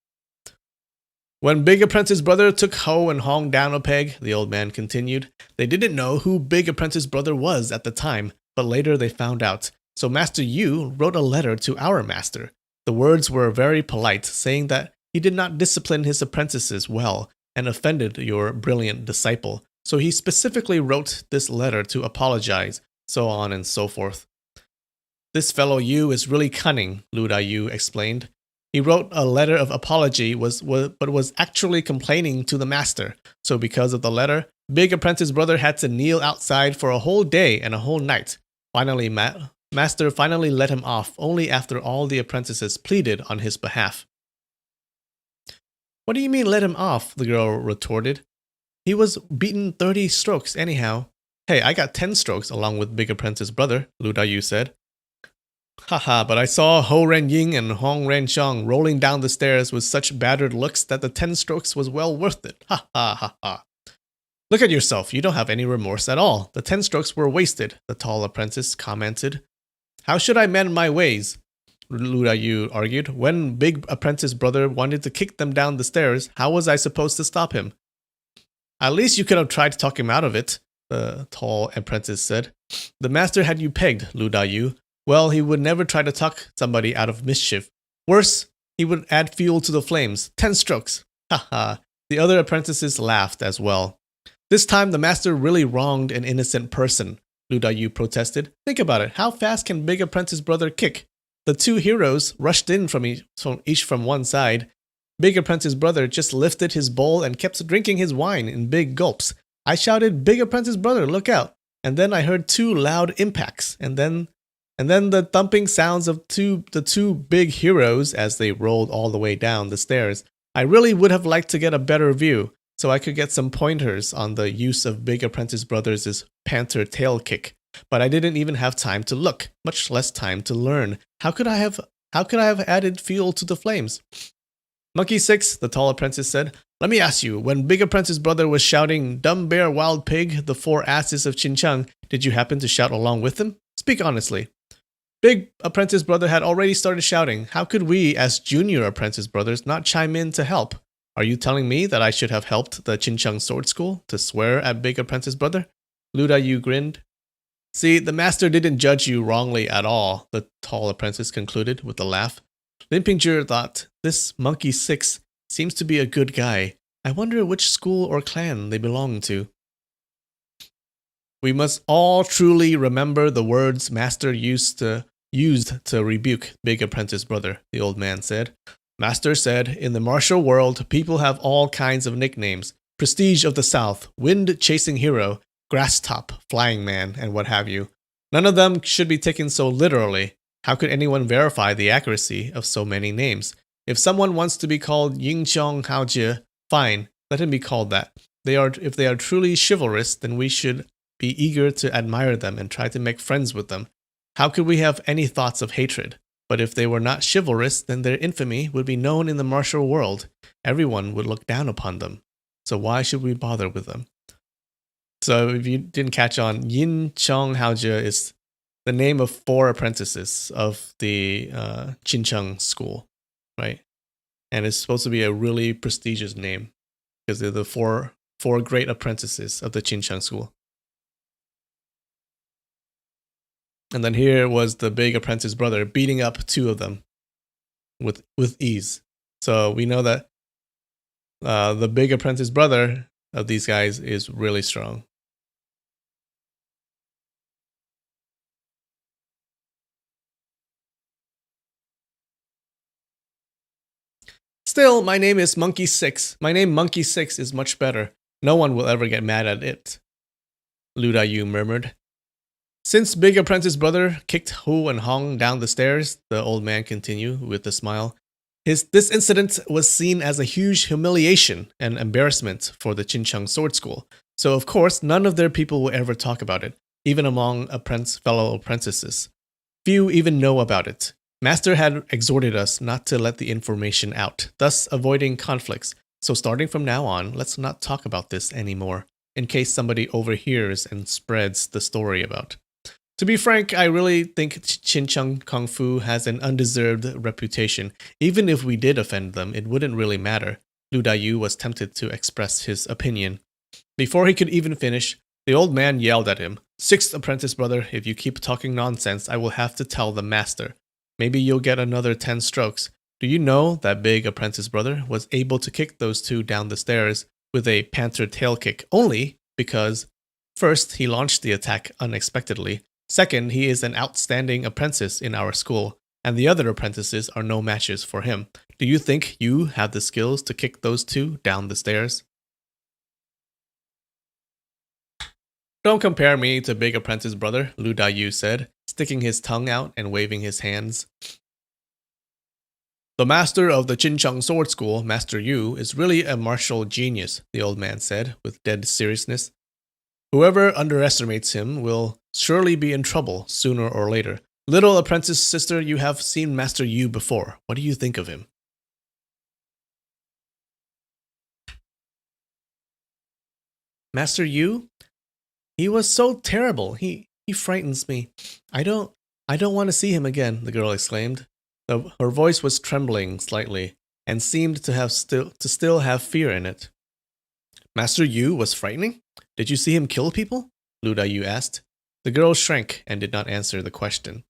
When big apprentice brother took Ho and Hong down a peg, the old man continued, they didn't know who big apprentice brother was at the time, but later they found out. So Master Yu wrote a letter to our master. The words were very polite, saying that he did not discipline his apprentices well and offended your brilliant disciple. So he specifically wrote this letter to apologize, so on and so forth. This fellow Yu is really cunning, Lu Dayu explained. He wrote a letter of apology, but was actually complaining to the master. So because of the letter, big apprentice brother had to kneel outside for a whole day and a whole night. Finally, master finally let him off, only after all the apprentices pleaded on his behalf. What do you mean let him off? The girl retorted. He was beaten 30 strokes anyhow. Hey, I got 10 strokes along with big apprentice brother, Lu Dayu said. Haha, but I saw Ho Renying and Hong Renqiang rolling down the stairs with such battered looks that the 10 strokes was well worth it. Ha ha ha ha. Look at yourself, you don't have any remorse at all. The 10 strokes were wasted, the tall apprentice commented. How should I mend my ways? Lu Dayu argued. When big apprentice brother wanted to kick them down the stairs, how was I supposed to stop him? At least you could have tried to talk him out of it, the tall apprentice said. The master had you pegged, Lu Dayu. Well, he would never try to talk somebody out of mischief. Worse, he would add fuel to the flames. 10 strokes. Ha ha. The other apprentices laughed as well. This time, the master really wronged an innocent person, Lu Dayu protested. Think about it. How fast can big apprentice brother kick? The two heroes rushed in from each from one side. Big apprentice brother just lifted his bowl and kept drinking his wine in big gulps. I shouted, Big apprentice brother, look out. And then I heard two loud impacts, and then the thumping sounds of the two big heroes as they rolled all the way down the stairs. I really would have liked to get a better view, so I could get some pointers on the use of big apprentice brothers' panther tail kick. but I didn't even have time to look, much less time to learn. How could I have added fuel to the flames? Monkey 6, the tall apprentice said, let me ask you, when Big Apprentice's brother was shouting, Dumb Bear, Wild Pig, the four asses of Xinjiang, did you happen to shout along with him? Speak honestly. Big Apprentice brother had already started shouting. How could we, as junior apprentice brothers, not chime in to help? Are you telling me that I should have helped the Xinjiang sword school to swear at Big Apprentice brother? Lu Dayu grinned. See, the master didn't judge you wrongly at all, the tall apprentice concluded with a laugh. Lin Pingzhi thought, this Monkey 6 seems to be a good guy. I wonder which school or clan they belong to. We must all truly remember the words Master used to rebuke Big Apprentice brother, the old man said. Master said, in the martial world, people have all kinds of nicknames. Prestige of the South, Wind-Chasing Hero, Grass Top, Flying Man, and what have you. None of them should be taken so literally. How could anyone verify the accuracy of so many names? If someone wants to be called Yingqiong Haojie, fine, let him be called that. If they are truly chivalrous, then we should be eager to admire them and try to make friends with them. How could we have any thoughts of hatred? But if they were not chivalrous, then their infamy would be known in the martial world. Everyone would look down upon them. So why should we bother with them? So if you didn't catch on, Yin Chong Haojie is the name of 4 apprentices of the Xinjiang school, right? And it's supposed to be a really prestigious name because they're the four great apprentices of the Xinjiang school. And then here was the Big Apprentice brother beating up 2 of them with ease. So we know that the Big Apprentice brother of these guys is really strong. Still, my name is Monkey 6. My name Monkey 6 is much better. No one will ever get mad at it, Lu Dayu murmured. Since Big Apprentice brother kicked Hu and Hong down the stairs, the old man continued with a smile, this incident was seen as a huge humiliation and embarrassment for the Xinjiang sword school. So of course, none of their people will ever talk about it, even among fellow apprentices. Few even know about it. Master had exhorted us not to let the information out, thus avoiding conflicts. So starting from now on, let's not talk about this anymore, in case somebody overhears and spreads the story about. To be frank, I really think Xinjiang Kung Fu has an undeserved reputation. Even if we did offend them, it wouldn't really matter. Lu Dayu was tempted to express his opinion. Before he could even finish, the old man yelled at him, 6th apprentice brother, if you keep talking nonsense, I will have to tell the master. Maybe you'll get another 10 strokes. Do you know that Big Apprentice brother was able to kick those 2 down the stairs with a panther tail kick only because, first, he launched the attack unexpectedly. Second, he is an outstanding apprentice in our school, and the other apprentices are no matches for him. Do you think you have the skills to kick those 2 down the stairs? Don't compare me to Big Apprentice brother, Lu Dayu said, sticking his tongue out and waving his hands. The master of the Xinjiang sword school, Master Yu, is really a martial genius, the old man said with dead seriousness. Whoever underestimates him will surely be in trouble sooner or later. Little apprentice sister, you have seen Master Yu before. What do you think of him? Master Yu? He was so terrible. He frightens me. I don't want to see him again, the girl exclaimed. Her voice was trembling slightly and seemed to still have fear in it. Master Yu was frightening? Did you see him kill people? Lu Dayu asked. The girl shrank and did not answer the question.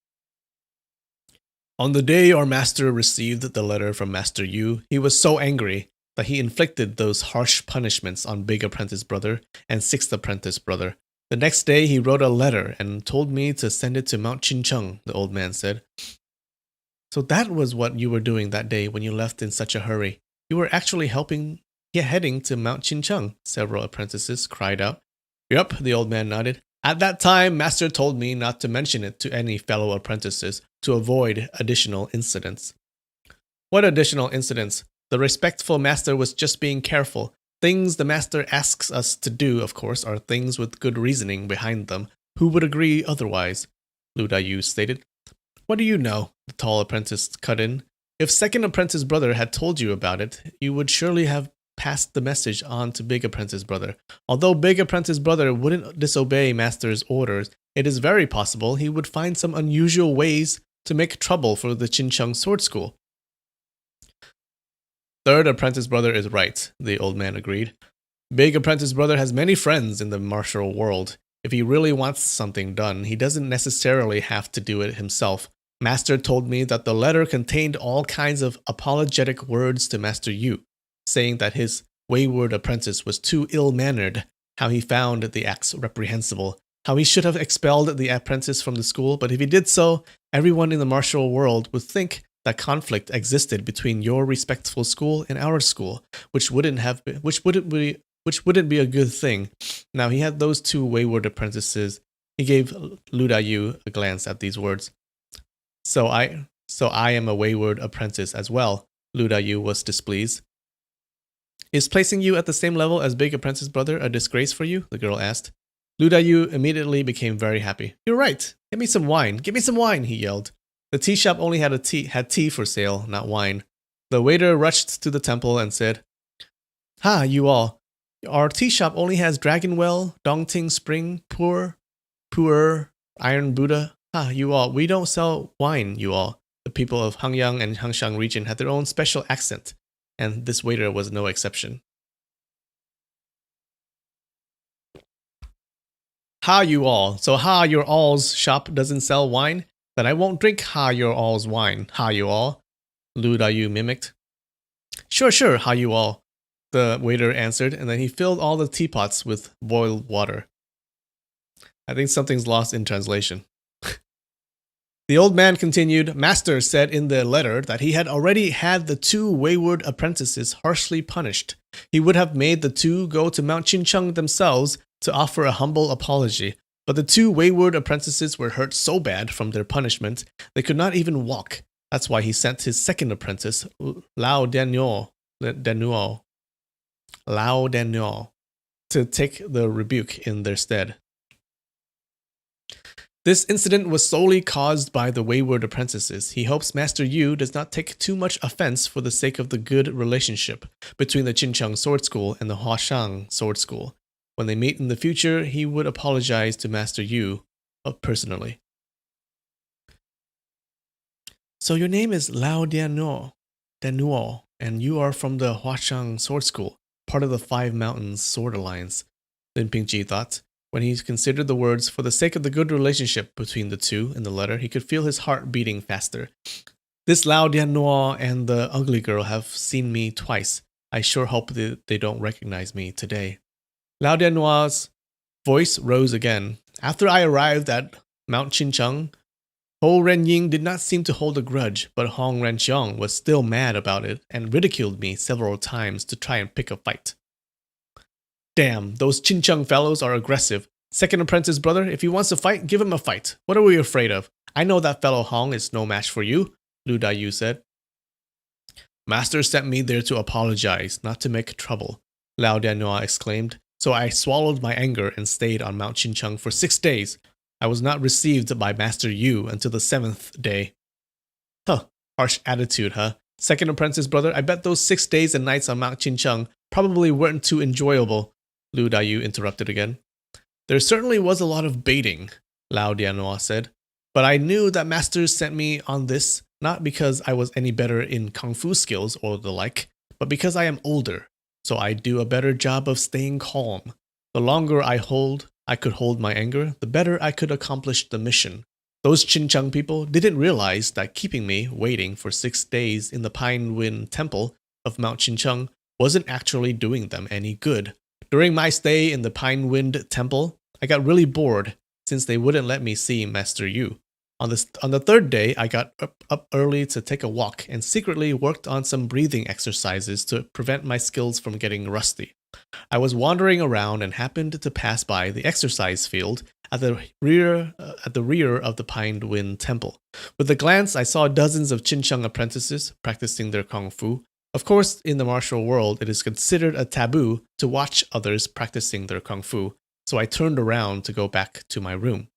On the day our master received the letter from Master Yu, he was so angry that he inflicted those harsh punishments on Big Apprentice brother and 6th apprentice brother. The next day he wrote a letter and told me to send it to Mount Xincheng, the old man said. So that was what you were doing that day when you left in such a hurry. You were actually heading to Mount Xincheng, several apprentices cried out. Yup, the old man nodded. At that time, Master told me not to mention it to any fellow apprentices to avoid additional incidents. What additional incidents? The respectful master was just being careful. Things the master asks us to do, of course, are things with good reasoning behind them. Who would agree otherwise? Lu Dayu stated. What do you know? The tall apprentice cut in. If second apprentice brother had told you about it, you would surely have passed the message on to big apprentice brother. Although big apprentice brother wouldn't disobey master's orders, it is very possible he would find some unusual ways to make trouble for the Qincheng sword school. Third apprentice brother is right, the old man agreed. Big apprentice brother has many friends in the martial world. If he really wants something done, he doesn't necessarily have to do it himself. Master told me that the letter contained all kinds of apologetic words to Master Yu, saying that his wayward apprentice was too ill-mannered, how he found the acts reprehensible, how he should have expelled the apprentice from the school, but if he did so, everyone in the martial world would think that conflict existed between your respectful school and our school, which wouldn't be a good thing. Now he had those two wayward apprentices. He gave Lu Dayu a glance at these words. So I am a wayward apprentice as well. Lu Dayu was displeased. Is placing you at the same level as big apprentice brother a disgrace for you? The girl asked. Lu Dayu immediately became very happy. You're right. Give me some wine. Give me some wine, he yelled. The tea shop only had tea for sale, not wine. The waiter rushed to the temple and said, Ha, you all. Our tea shop only has Dragon Well, Dongting Spring, Pu'er, Iron Buddha. Ha, you all. We don't sell wine, you all. The people of Hangyang and Hangshan region had their own special accent, and this waiter was no exception. Ha, you all. So ha, your all's shop doesn't sell wine? Then I won't drink ha, your all's wine. Ha, you all. Lu Dayu mimicked. Sure, ha, you all. The waiter answered, and then he filled all the teapots with boiled water. I think something's lost in translation. The old man continued, Master said in the letter that he had already had the two wayward apprentices harshly punished. He would have made the two go to Mount Qincheng themselves to offer a humble apology. But the two wayward apprentices were hurt so bad from their punishment, they could not even walk. That's why he sent his second apprentice, Lao Danuo, to take the rebuke in their stead. This incident was solely caused by the wayward apprentices. He hopes Master Yu does not take too much offense for the sake of the good relationship between the Qincheng Sword School and the Huashang Sword School. When they meet in the future, he would apologize to Master Yu personally. So your name is Lao Danuo, and you are from the Huashang Sword School, part of the Five Mountains Sword Alliance, Lin Pingji thought. When he considered the words, for the sake of the good relationship between the two in the letter, he could feel his heart beating faster. This Lao Danuo and the ugly girl have seen me twice. I sure hope that they don't recognize me today. Lao Danuo's voice rose again. After I arrived at Mount Qincheng, Ho Renying did not seem to hold a grudge, but Hong Renqiang was still mad about it and ridiculed me several times to try and pick a fight. Damn, those Qincheng fellows are aggressive. Second apprentice brother, if he wants to fight, give him a fight. What are we afraid of? I know that fellow Hong is no match for you, Lu Dayu said. Master sent me there to apologize, not to make trouble, Lao Danuo exclaimed. So I swallowed my anger and stayed on Mount Qincheng for 6 days. I was not received by Master Yu until the 7th day. Huh, harsh attitude, huh? Second apprentice brother, I bet those 6 days and nights on Mount Qincheng probably weren't too enjoyable, Lu Dayu interrupted again. There certainly was a lot of baiting, Lao Danuo said. But I knew that Master sent me on this, not because I was any better in kung fu skills or the like, but because I am older. So I do a better job of staying calm. The longer I could hold my anger, the better I could accomplish the mission. Those Qincheng people didn't realize that keeping me waiting for 6 days in the Pine Wind Temple of Mount Qincheng wasn't actually doing them any good. During my stay in the Pine Wind Temple, I got really bored since they wouldn't let me see Master Yu. On the 3rd day, I got up early to take a walk and secretly worked on some breathing exercises to prevent my skills from getting rusty. I was wandering around and happened to pass by the exercise field at the rear of the Pine Wind Temple. With a glance, I saw dozens of Qincheng apprentices practicing their kung fu. Of course, in the martial world, it is considered a taboo to watch others practicing their kung fu. so I turned around to go back to my room.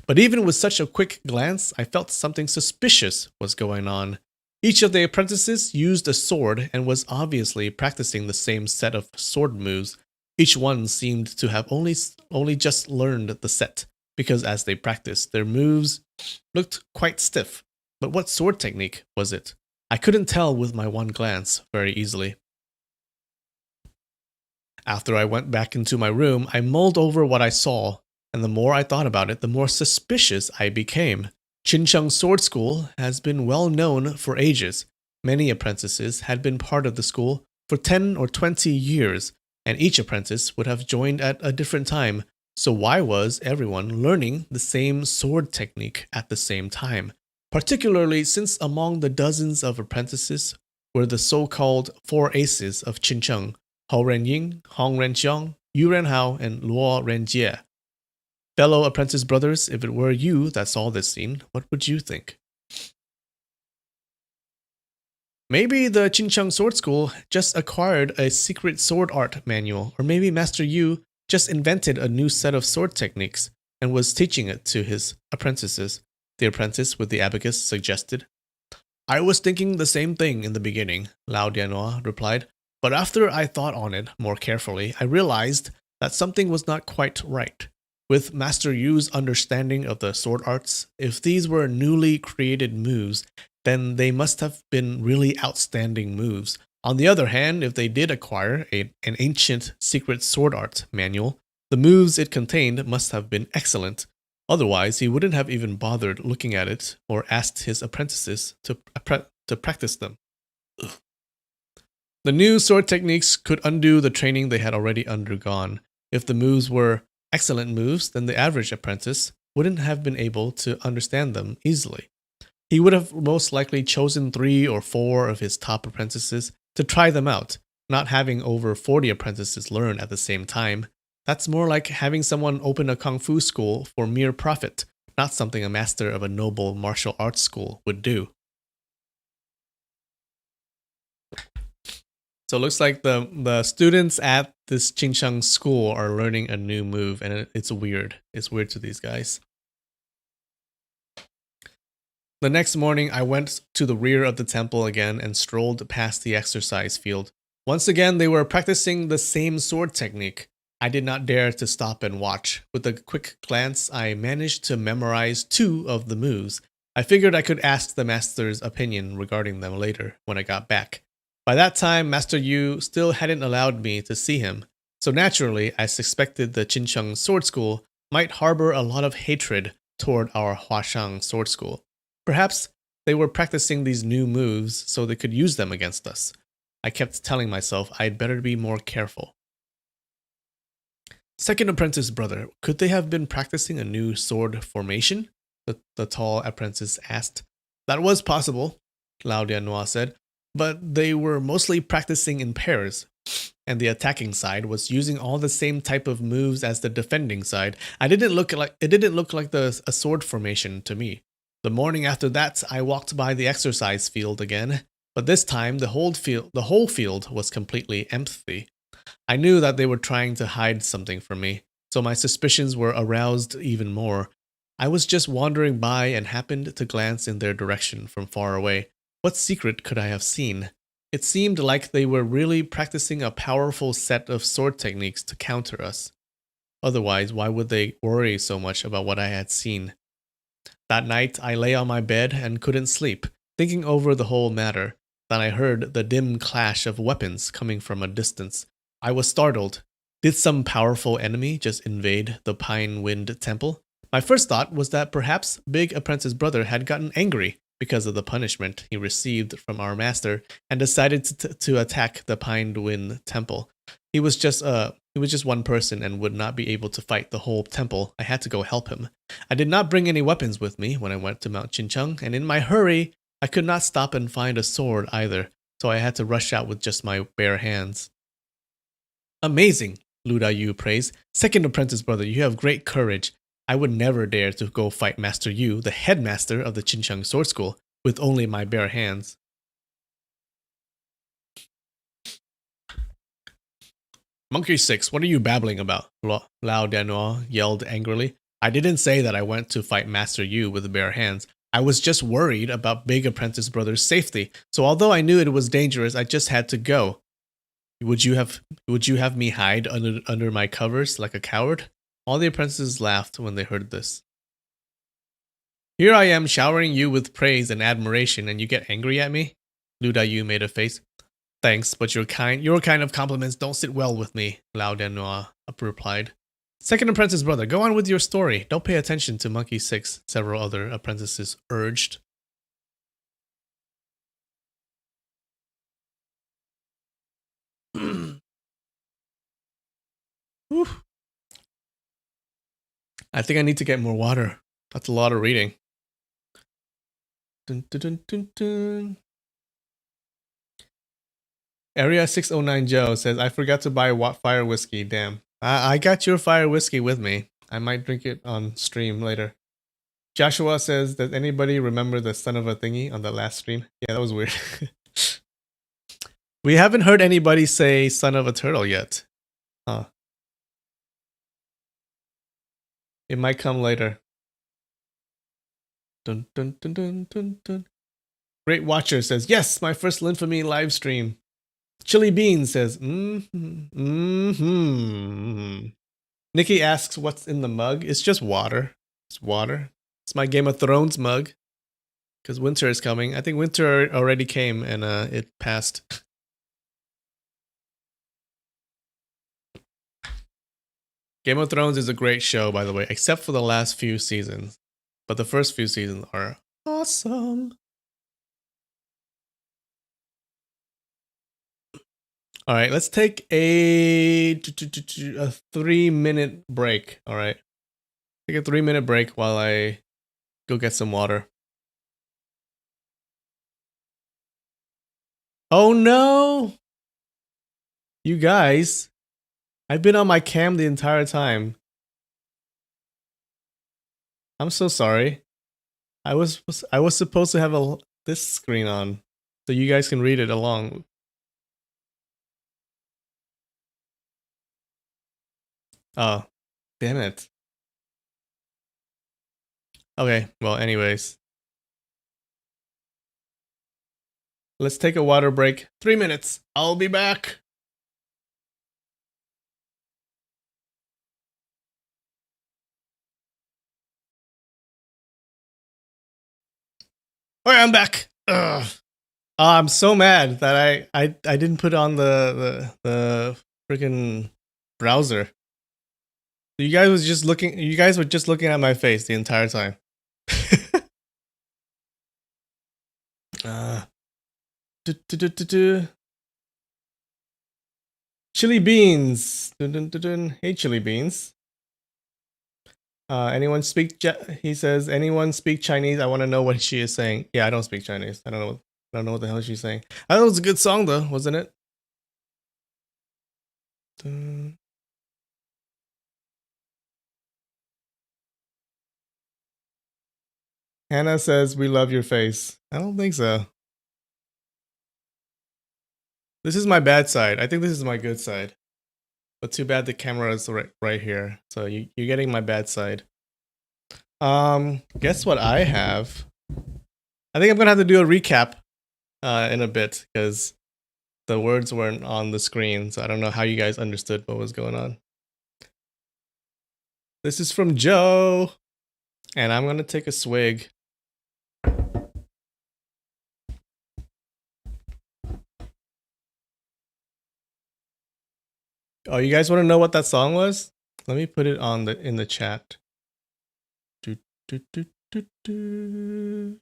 But even with such a quick glance, I felt something suspicious was going on. Each of the apprentices used a sword and was obviously practicing the same set of sword moves. Each one seemed to have only just learned the set, because as they practiced, their moves looked quite stiff. But what sword technique was it? I couldn't tell with my one glance very easily. After I went back into my room, I mulled over what I saw, and the more I thought about it, the more suspicious I became. Qincheng Sword School has been well known for ages. Many apprentices had been part of the school for 10 or 20 years, and each apprentice would have joined at a different time. So why was everyone learning the same sword technique at the same time? Particularly since among the dozens of apprentices were the so-called four aces of Qincheng: Hou Renying, Hong Renqiang, Yu Renhao, and Luo Renjie. Fellow apprentice brothers, if it were you that saw this scene, what would you think? Maybe the Qincheng Sword School just acquired a secret sword art manual, or maybe Master Yu just invented a new set of sword techniques and was teaching it to his apprentices. The apprentice with the abacus suggested. I was thinking the same thing in the beginning, Lao Dianhua replied, but after I thought on it more carefully, I realized that something was not quite right. With Master Yu's understanding of the sword arts, if these were newly created moves, then they must have been really outstanding moves. On the other hand, if they did acquire an ancient secret sword art manual, the moves it contained must have been excellent. Otherwise, he wouldn't have even bothered looking at it or asked his apprentices to practice them. The new sword techniques could undo the training they had already undergone. If the moves were excellent moves, then the average apprentice wouldn't have been able to understand them easily. He would have most likely chosen 3 or 4 of his top apprentices to try them out, not having over 40 apprentices learn at the same time. That's more like having someone open a kung fu school for mere profit, not something a master of a noble martial arts school would do. So it looks like the students at this Qincheng school are learning a new move, and it's weird. It's weird to these guys. The next morning, I went to the rear of the temple again and strolled past the exercise field. Once again, they were practicing the same sword technique. I did not dare to stop and watch. With a quick glance, I managed to memorize 2 of the moves. I figured I could ask the master's opinion regarding them later when I got back. By that time, Master Yu still hadn't allowed me to see him, so naturally I suspected the Qincheng Sword School might harbor a lot of hatred toward our Huashang Sword School. Perhaps they were practicing these new moves so they could use them against us. I kept telling myself I'd better be more careful. Second apprentice brother, could they have been practicing a new sword formation? The tall apprentice asked. That was possible, Lao Dianhua said, but they were mostly practicing in pairs, and the attacking side was using all the same type of moves as the defending side. It didn't look like a sword formation to me. The morning after that, I walked by the exercise field again, but this time the whole field was completely empty. I knew that they were trying to hide something from me, so my suspicions were aroused even more. I was just wandering by and happened to glance in their direction from far away. What secret could I have seen? It seemed like they were really practicing a powerful set of sword techniques to counter us. Otherwise, why would they worry so much about what I had seen? That night, I lay on my bed and couldn't sleep, thinking over the whole matter. Then I heard the dim clash of weapons coming from a distance. I was startled. Did some powerful enemy just invade the Pine Wind Temple? My first thought was that perhaps Big Apprentice Brother had gotten angry because of the punishment he received from our master and decided to attack the Pine Wind Temple. He was just one person and would not be able to fight the whole temple. I had to go help him. I did not bring any weapons with me when I went to Mount Qincheng, and in my hurry, I could not stop and find a sword either, so I had to rush out with just my bare hands. Amazing, Lu Yu praised. Second apprentice brother, you have great courage. I would never dare to go fight Master Yu, the headmaster of the Qincheng Sword School, with only my bare hands. Monkey 6, what are you babbling about? Lao Danois yelled angrily. I didn't say that I went to fight Master Yu with bare hands. I was just worried about Big Apprentice Brother's safety. So although I knew it was dangerous, I just had to go. Would you have me hide under my covers like a coward? All the apprentices laughed when they heard this. Here I am showering you with praise and admiration, and you get angry at me? Lu Dayu made a face. Thanks, but your kind of compliments don't sit well with me, Lao Danois replied. Second apprentice brother, go on with your story. Don't pay attention to Monkey 6, several other apprentices urged. I think I need to get more water. That's a lot of reading. Dun, dun, dun, dun, dun. Area 609 Joe says, I forgot to buy fire whiskey. Damn. I got your fire whiskey with me. I might drink it on stream later. Joshua says, does anybody remember the son of a thingy on the last stream? Yeah, that was weird. We haven't heard anybody say son of a turtle yet. Huh. It might come later. Dun, dun, dun, dun, dun, dun. Great Watcher says, yes, my first Linfamy live stream. Chili Bean says, Nikki asks what's in the mug. It's just water. It's water. It's my Game of Thrones mug. Because winter is coming. I think winter already came and it passed. Game of Thrones is a great show, by the way, except for the last few seasons. But the first few seasons are awesome. All right, let's take a 3-minute break. All right. Take a 3-minute break while I go get some water. Oh no! You guys, I've been on my cam the entire time. I'm so sorry. I was supposed to have this screen on so you guys can read it along. Oh, damn it. Okay, well, anyways. Let's take a water break. 3 minutes. I'll be back. Alright, I'm back. Ugh. I'm so mad that I didn't put on the freaking browser. You guys were just looking at my face the entire time. Chili Beans. Dun, dun, dun, dun. Hey, Chili Beans. Anyone speak? He says, anyone speak Chinese? I want to know what she is saying. Yeah, I don't speak Chinese. I don't know what the hell she's saying. I thought it was a good song though, wasn't it? Dun. Hannah says, we love your face. I don't think so. This is my bad side. I think this is my good side. But too bad the camera is right here. So you're getting my bad side. Guess what I have? I think I'm gonna have to do a recap in a bit because the words weren't on the screen, so I don't know how you guys understood what was going on. This is from Joe, and I'm gonna take a swig. Oh, you guys want to know what that song was? Let me put it in the chat. Do, do, do, do, do.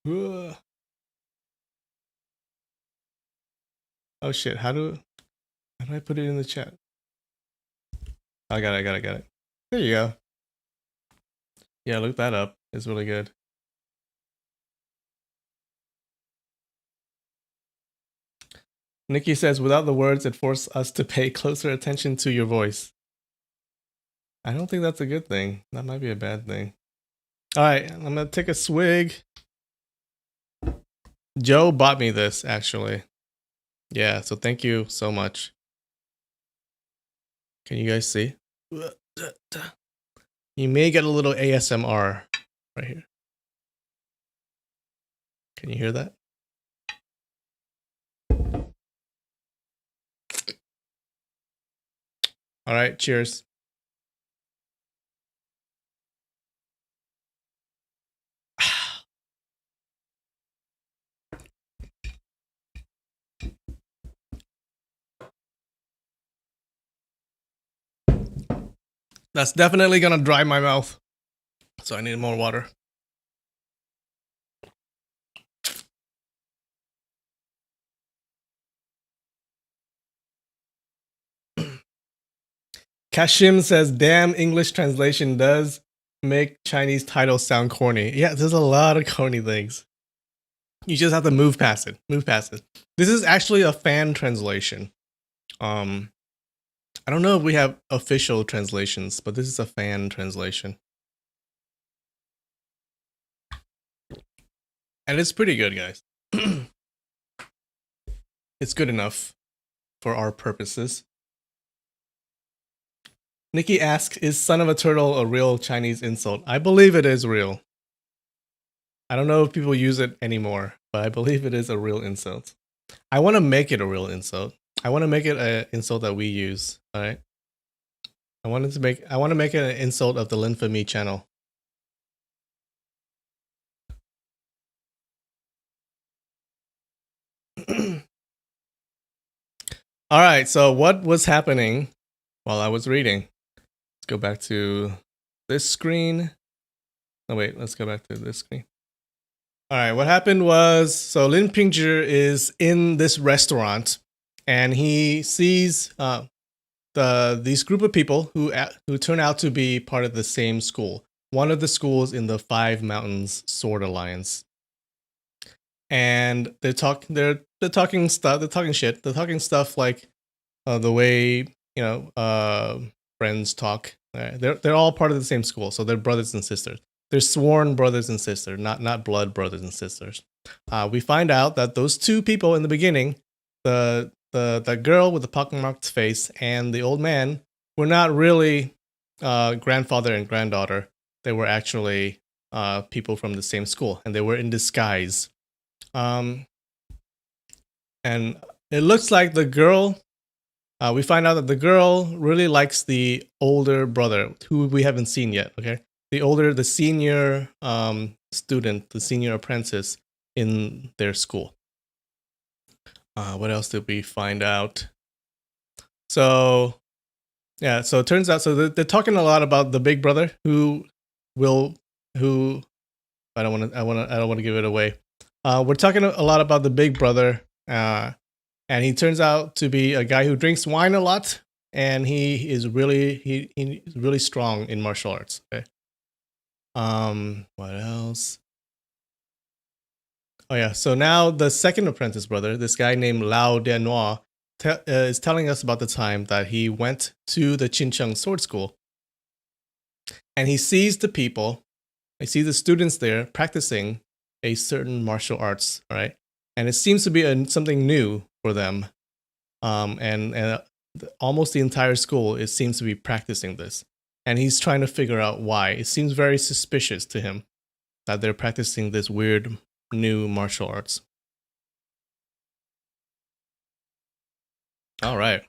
Ugh. Oh shit! How do I put it in the chat? I got it. There you go. Yeah, look that up. It's really good. Nikki says, without the words, it forced us to pay closer attention to your voice. I don't think that's a good thing. That might be a bad thing. All right, I'm gonna take a swig. Joe bought me this, actually. Yeah, so thank you so much. Can you guys see? You may get a little ASMR right here. Can you hear that? All right, cheers. That's definitely gonna dry my mouth. So I need more water. Kashim says, damn, English translation does make Chinese titles sound corny. Yeah, there's a lot of corny things. You just have to move past it. This is actually a fan translation. I don't know if we have official translations, but this is a fan translation. And it's pretty good, guys. It's good enough for our purposes. Nikki asks, is son of a turtle a real Chinese insult? I believe it is real. I don't know if people use it anymore, but I believe it is a real insult. I want to make it a real insult. I want to make it an insult that we use. All right. I want to make it an insult of the Linfamy channel. All right. So what was happening while I was reading? Let's go back to this screen. Oh wait, let's go back to this screen. All right. What happened was, so Lin Pingzhi is in this restaurant, and he sees these group of people who turn out to be part of the same school, one of the schools in the Five Mountains Sword Alliance, and they're talking shit, they're talking stuff like the way friends talk. They're all part of the same school, so they're brothers and sisters. They're sworn brothers and sisters, not blood brothers and sisters. We find out that those two people in the beginning, the girl with the pockmarked face and the old man, were not really grandfather and granddaughter. They were actually people from the same school, and they were in disguise. And it looks like the girl. We find out that the girl really likes the older brother, who we haven't seen yet. Okay, the senior student, the senior apprentice in their school. What else did we find out? So, yeah. So it turns out, so they're talking a lot about the big brother who I don't want to give it away. We're talking a lot about the big brother, and he turns out to be a guy who drinks wine a lot, and he's really strong in martial arts. Okay. What else? Oh yeah. So now the second apprentice brother, this guy named Lao Dianois, is telling us about the time that he went to the Qincheng Sword School, and he sees the people. He sees the students there practicing a certain martial arts. All right, and it seems to be something new for them. And almost the entire school, it seems to be practicing this, and he's trying to figure out why. It seems very suspicious to him that they're practicing this weird new martial arts. All right.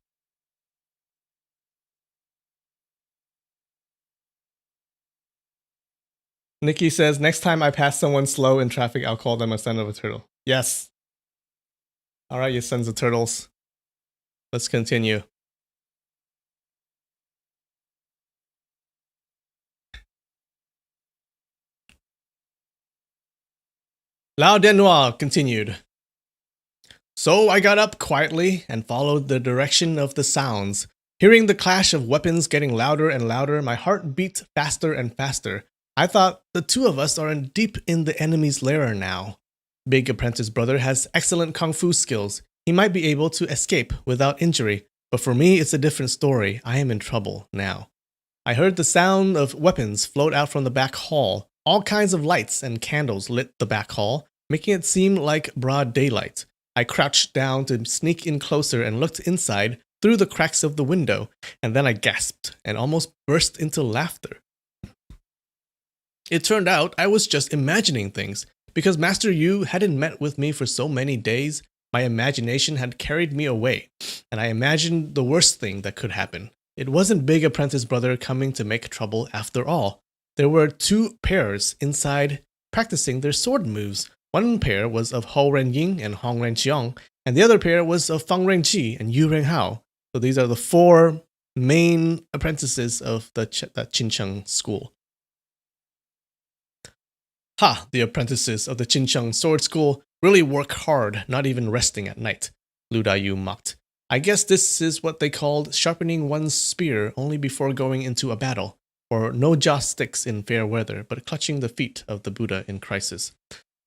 Nikki says, next time I pass someone slow in traffic, I'll call them a son of a turtle. Yes. All right, you sons of turtles. Let's continue. Lao Denois continued. So I got up quietly and followed the direction of the sounds. Hearing the clash of weapons getting louder and louder, my heart beat faster and faster. I thought the two of us are deep in the enemy's lair now. Big Apprentice Brother has excellent kung fu skills. He might be able to escape without injury, but for me it's a different story. I am in trouble now. I heard the sound of weapons float out from the back hall. All kinds of lights and candles lit the back hall, making it seem like broad daylight. I crouched down to sneak in closer and looked inside through the cracks of the window, and then I gasped and almost burst into laughter. It turned out I was just imagining things. Because Master Yu hadn't met with me for so many days, my imagination had carried me away, and I imagined the worst thing that could happen. It wasn't Big Apprentice Brother coming to make trouble after all. There were two pairs inside practicing their sword moves. One pair was of Hou Renying and Hong Renqiang, and the other pair was of Fang Rengqi and Yu Renghao. So these are the four main apprentices of the Qincheng school. Ha! The apprentices of the Qincheng sword school really work hard, not even resting at night, Lu Dayu mocked. I guess this is what they called sharpening one's spear only before going into a battle, or no jaw sticks in fair weather, but clutching the feet of the Buddha in crisis.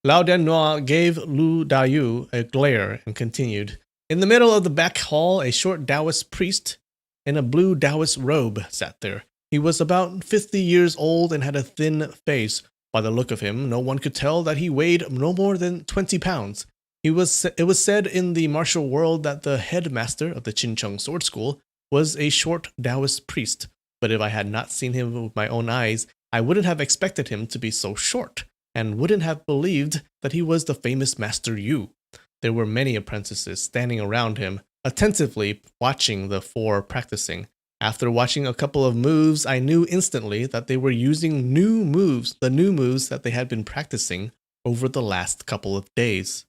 Lao Denois gave Lu Dayu a glare and continued. In the middle of the back hall, a short Taoist priest in a blue Taoist robe sat there. He was about 50 years old and had a thin face. By the look of him, no one could tell that he weighed no more than 20 pounds. It was said in the martial world that the headmaster of the Qincheng sword school was a short Taoist priest, but if I had not seen him with my own eyes, I wouldn't have expected him to be so short, and wouldn't have believed that he was the famous Master Yu. There were many apprentices standing around him, attentively watching the four practicing. After watching a couple of moves, I knew instantly that they were using the new moves that they had been practicing over the last couple of days.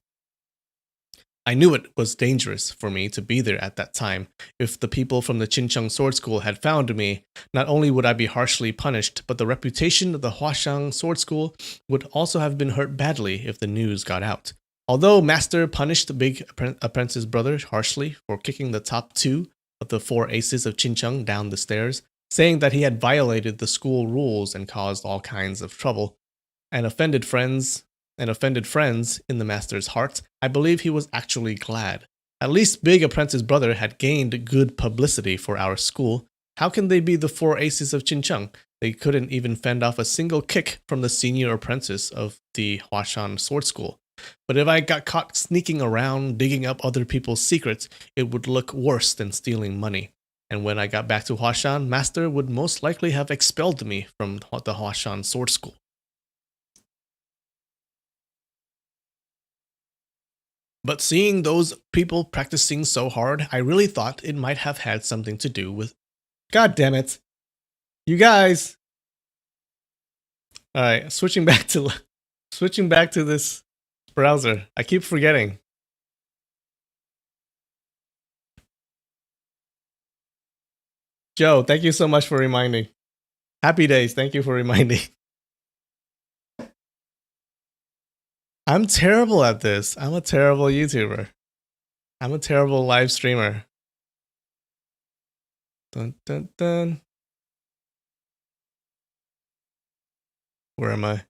I knew it was dangerous for me to be there at that time. If the people from the Qincheng sword school had found me, not only would I be harshly punished, but the reputation of the Huashan sword school would also have been hurt badly if the news got out. Although Master punished the Big Apprentice Brother harshly for kicking the top two of the four aces of Qincheng down the stairs, saying that he had violated the school rules and caused all kinds of trouble, and offended friends in the master's heart, I believe he was actually glad. At least Big Apprentice Brother had gained good publicity for our school. How can they be the four aces of Qincheng? They couldn't even fend off a single kick from the senior apprentice of the Huashan sword school. But if I got caught sneaking around, digging up other people's secrets, it would look worse than stealing money. And when I got back to Huashan, Master would most likely have expelled me from the Huashan sword school. But seeing those people practicing so hard, I really thought it might have had something to do with... God damn it. You guys! Alright, switching back to this browser. I keep forgetting. Joe, thank you so much for reminding. Happy days, thank you for reminding. I'm terrible at this. I'm a terrible YouTuber. I'm a terrible live streamer. Dun, dun, dun. Where am I?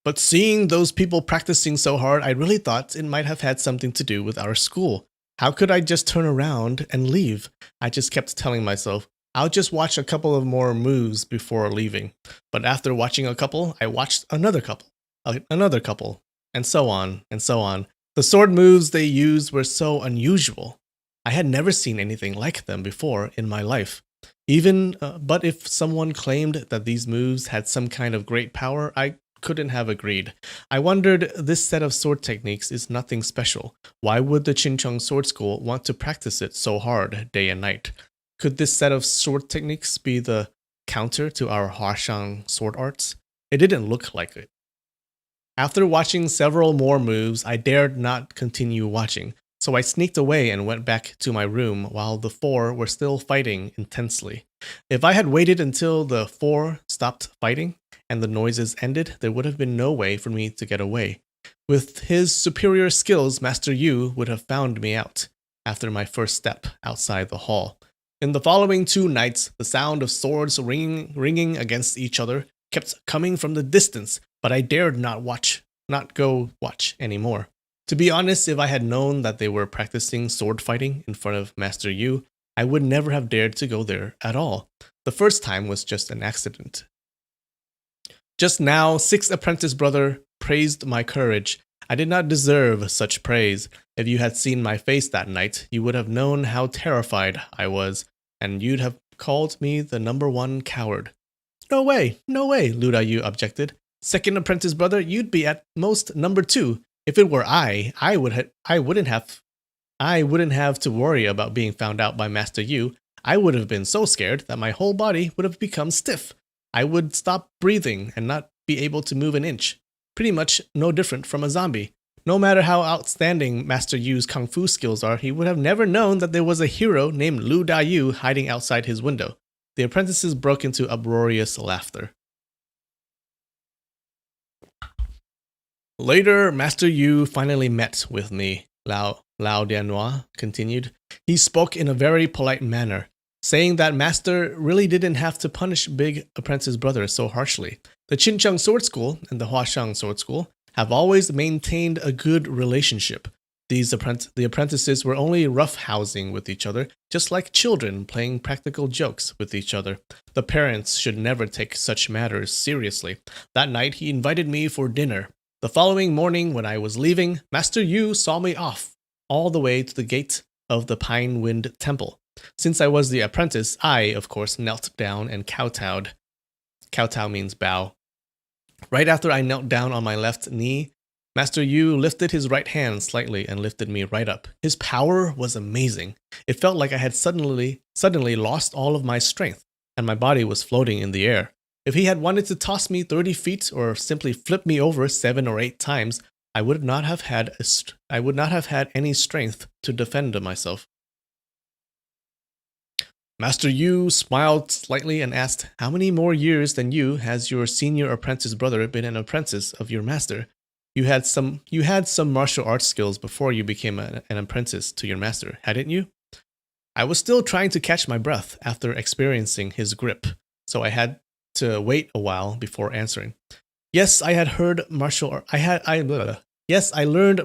But seeing those people practicing so hard, I really thought it might have had something to do with our school. How could I just turn around and leave? I just kept telling myself, I'll just watch a couple of more moves before leaving. But after watching a couple, I watched another couple, and so on and so on. The sword moves they used were so unusual. I had never seen anything like them before in my life. But if someone claimed that these moves had some kind of great power, I couldn't have agreed. I wondered, this set of sword techniques is nothing special. Why would the Qincheng sword school want to practice it so hard day and night? Could this set of sword techniques be the counter to our Huashan sword arts? It didn't look like it. After watching several more moves, I dared not continue watching, so I sneaked away and went back to my room while the four were still fighting intensely. If I had waited until the four stopped fighting and the noises ended, there would have been no way for me to get away. With his superior skills, Master Yu would have found me out after my first step outside the hall. In the following 2 nights, the sound of swords ringing against each other kept coming from the distance, but I dared not go watch anymore. To be honest, if I had known that they were practicing sword fighting in front of Master Yu, I would never have dared to go there at all. The first time was just an accident. Just now, 6th apprentice brother praised my courage. I did not deserve such praise. If you had seen my face that night, you would have known how terrified I was, and you'd have called me the #1 coward. No way, Lu Dayu objected. 2nd apprentice brother, you'd be at most #2. If it were I wouldn't have to worry about being found out by Master Yu. I would have been so scared that my whole body would have become stiff. I would stop breathing and not be able to move an inch. Pretty much no different from a zombie. No matter how outstanding Master Yu's kung fu skills are, he would have never known that there was a hero named Lu Dayu hiding outside his window. The apprentices broke into uproarious laughter. Later, Master Yu finally met with me, Lao Dianhua continued. He spoke in a very polite manner, saying that Master really didn't have to punish big apprentice brother so harshly. The Qincheng Sword School and the Huashang Sword School have always maintained a good relationship. The apprentices were only roughhousing with each other, just like children playing practical jokes with each other. The parents should never take such matters seriously. That night, he invited me for dinner. The following morning, when I was leaving, Master Yu saw me off, all the way to the gate of the Pine Wind Temple. Since I was the apprentice, I, of course, knelt down and kowtowed. Kowtow means bow. Right after I knelt down on my left knee, Master Yu lifted his right hand slightly and lifted me right up. His power was amazing. It felt like I had suddenly lost all of my strength, and my body was floating in the air. If he had wanted to toss me 30 feet or simply flip me over 7 or 8 times, I would not have had any strength to defend myself. Master Yu smiled slightly and asked, "How many more years than you has your senior apprentice brother been an apprentice of your master? You had some martial arts skills before you became an apprentice to your master, hadn't you?" I was still trying to catch my breath after experiencing his grip, so I had to wait a while before answering. Yes, I learned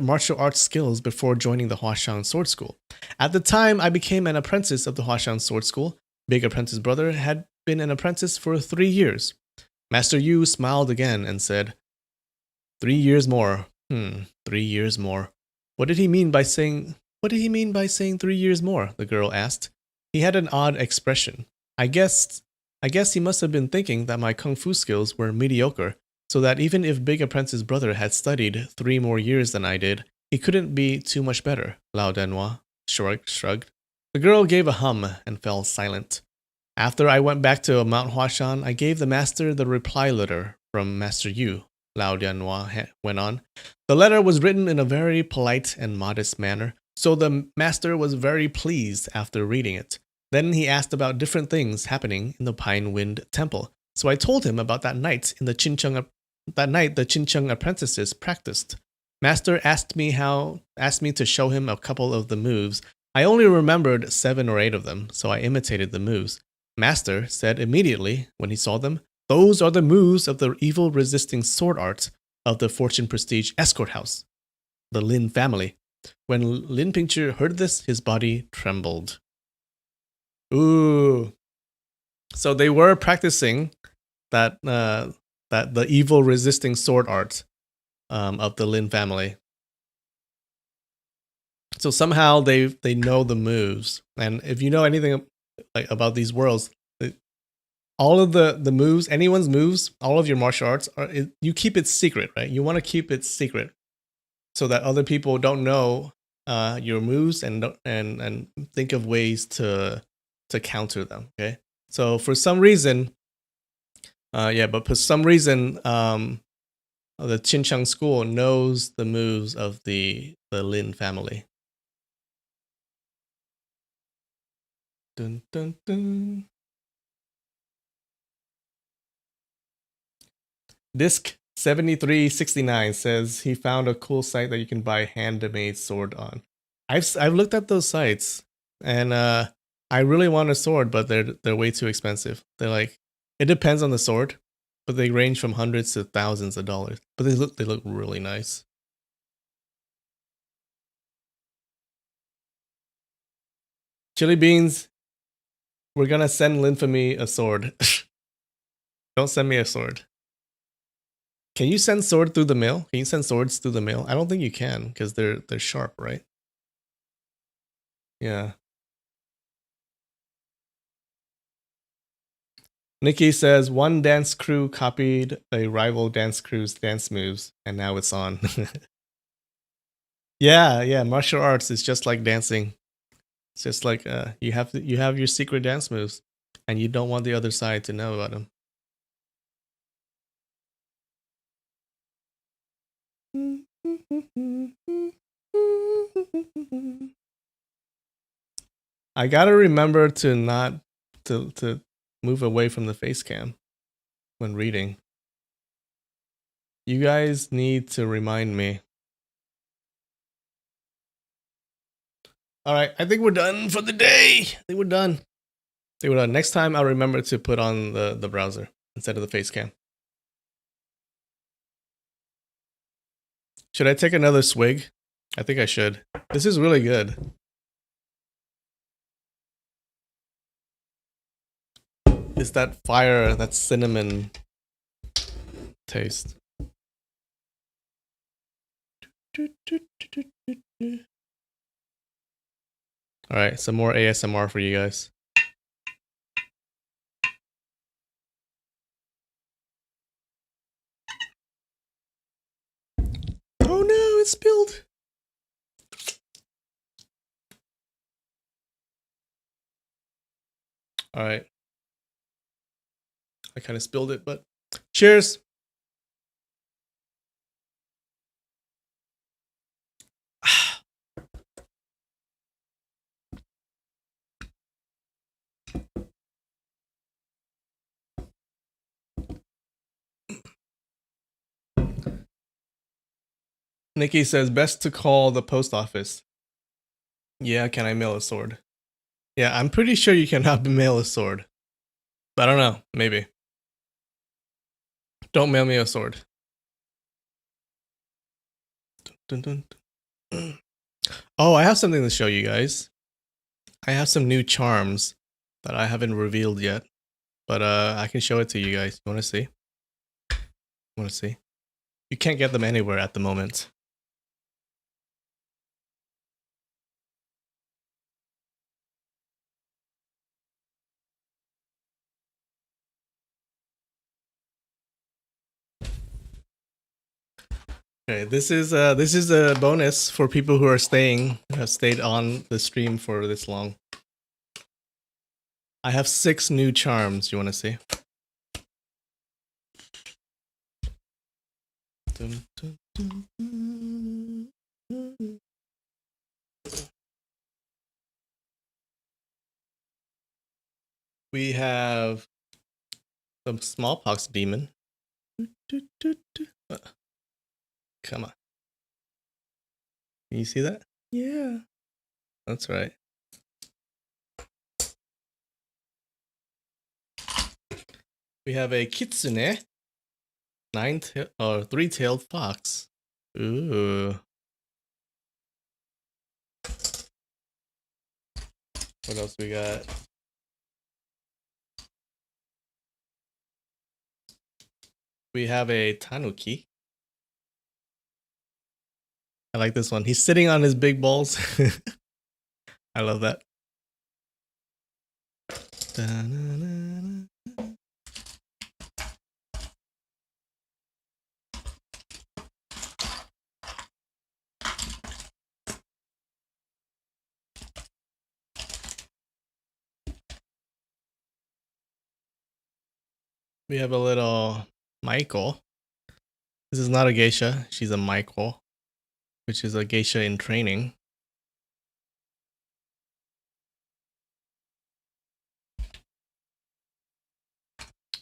martial arts skills before joining the Huashang Sword School. At the time I became an apprentice of the Huashang Sword School, big apprentice brother had been an apprentice for 3 years. Master Yu smiled again and said, 3 years more. 3 years more. What did he mean by saying 3 years more? The girl asked. He had an odd expression. I guess he must have been thinking that my kung fu skills were mediocre, so that even if big apprentice brother had studied 3 more years than I did, he couldn't be too much better. Lao Dianhua shrugged. The girl gave a hum and fell silent. After I went back to Mount Huashan, I gave the master the reply letter from Master Yu. Lao Dianhua went on. The letter was written in a very polite and modest manner, so the master was very pleased after reading it. Then he asked about different things happening in the Pine Wind Temple. So I told him about that night the Qincheng apprentices practiced. Master asked me to show him a couple of the moves. I only remembered 7 or 8 of them, so I imitated the moves. Master said immediately when he saw them, "Those are the moves of the evil-resisting sword art of the Fortune Prestige Escort House, the Lin family." When Lin Pingchu heard this, his body trembled. Ooh. So they were practicing that the evil-resisting sword art of the Lin family. So somehow they know the moves, and if you know anything like about these worlds, all of the moves, anyone's moves, all of your martial arts, you keep it secret, right? You want to keep it secret so that other people don't know your moves and think of ways to counter them. Okay, so for some reason, the Qincheng school knows the moves of the Lin family. Dun, dun, dun. Disc 7369 says he found a cool site that you can buy handmade sword on. I've looked at those sites, and I really want a sword, but they're way too expensive. They're like, it depends on the sword, but they range from hundreds to thousands of dollars. But they look really nice. Chili Beans, we're gonna send Linfamy a sword. Don't send me a sword. Can you send sword through the mail? Can you send swords through the mail? I don't think you can because they're sharp, right? Yeah. Nikki says one dance crew copied a rival dance crew's dance moves, and now it's on. Yeah. Martial arts is just like dancing. It's just like you have your secret dance moves, and you don't want the other side to know about them. I gotta remember to not to move away from the face cam when reading. You guys need to remind me. All right, I think we're done for the day. I think we're done. Next time I'll remember to put on the browser instead of the face cam. Should I take another swig? I think I should. This is really good. It's that fire, that cinnamon taste. All right, some more ASMR for you guys. Oh no, it spilled. All right. I kind of spilled it, but cheers. Nikki says best to call the post office. Yeah, can I mail a sword? Yeah, I'm pretty sure you cannot mail a sword. I don't know, maybe. Don't mail me a sword. Dun, dun, dun. Oh, I have something to show you guys. I have some new charms that I haven't revealed yet, but I can show it to you guys. You want to see? Want to see? You can't get them anywhere at the moment. Okay, this is a bonus for people who are staying, who have stayed on the stream for this long. I have 6 new charms. You want to see? Dun, dun, dun, dun. We have the smallpox demon. Come on. Can you see that? Yeah. That's right. We have a kitsune. 3-tailed fox. Ooh. What else we got? We have a tanuki. I like this one. He's sitting on his big balls. I love that. We have a little Michael. This is not a geisha. She's a Michael, which is a geisha in training.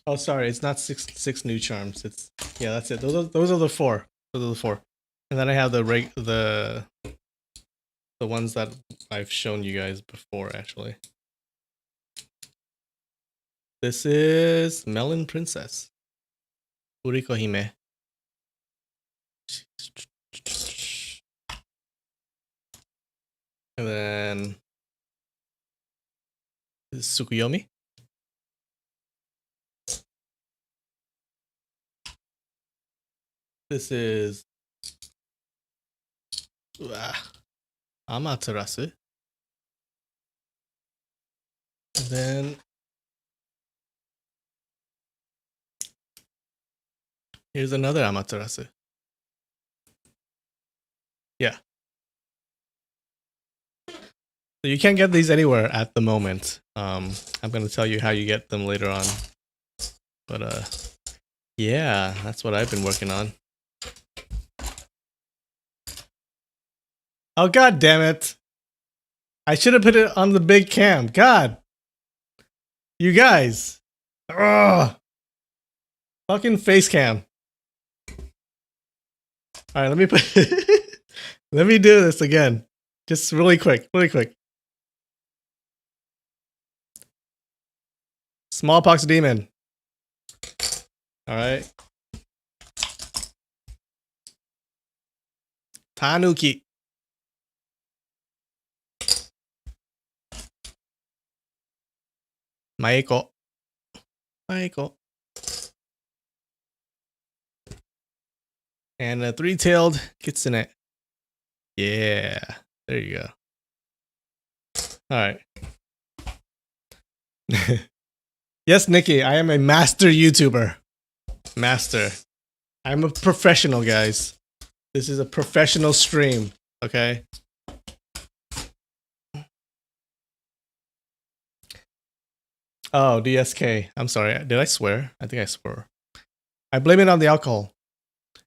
Oh, sorry, it's not six new charms. It's yeah, that's it. Those are the four. Those are the four. And then I have the ones that I've shown you guys before, actually. This is Melon Princess. Uriko Hime. And then this is Tsukuyomi. This is Amaterasu. And then here's another Amaterasu. Yeah. So you can't get these anywhere at the moment. I'm gonna tell you how you get them later on. But yeah, that's what I've been working on. Oh god damn it. I should have put it on the big cam. God. You guys. Ugh. Fucking face cam. Alright, let me put let me do this again. Just really quick, really quick. Smallpox demon. Alright. Tanuki. Maeko. Maeko. And a three-tailed kitsune. Yeah. There you go. Alright. Yes, Nikki, I am a master YouTuber. Master. I'm a professional, guys. This is a professional stream, okay? Oh, DSK. I'm sorry. Did I swear? I think I swore. I blame it on the alcohol.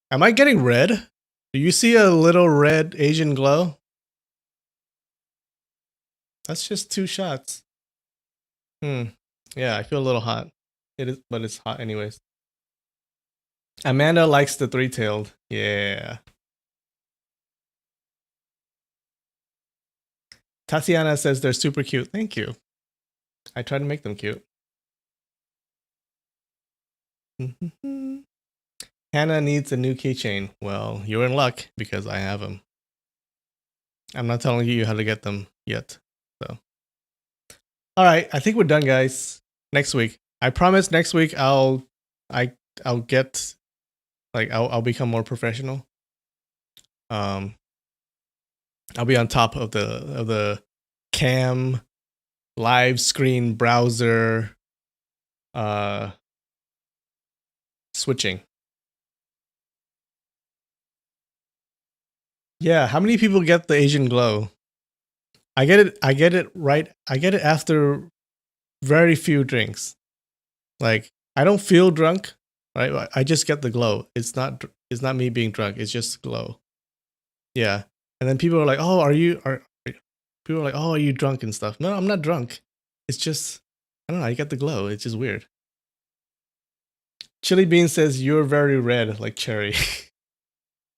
Am I getting red? Do you see a little red Asian glow? That's just 2 shots. Yeah, I feel a little hot. It is, but it's hot anyways. Amanda likes the three-tailed. Yeah. Tatiana says they're super cute. Thank you. I try to make them cute. Hannah needs a new keychain. Well, you're in luck because I have them. I'm not telling you how to get them yet. So, all right, I think we're done, guys. Next week, I promise. Next week, I'll get like I'll become more professional. I'll be on top of the cam, live screen, browser, switching. Yeah, how many people get the Asian glow? I get it right. I get it after very few drinks. Like I don't feel drunk, right? I just get the glow. It's not me being drunk. It's just glow. Yeah. And then people are like, "Oh, people are like, "Oh, are you drunk and stuff?" No, I'm not drunk. It's just I don't know, I get the glow. It's just weird. Chili Bean says you're very red like cherry.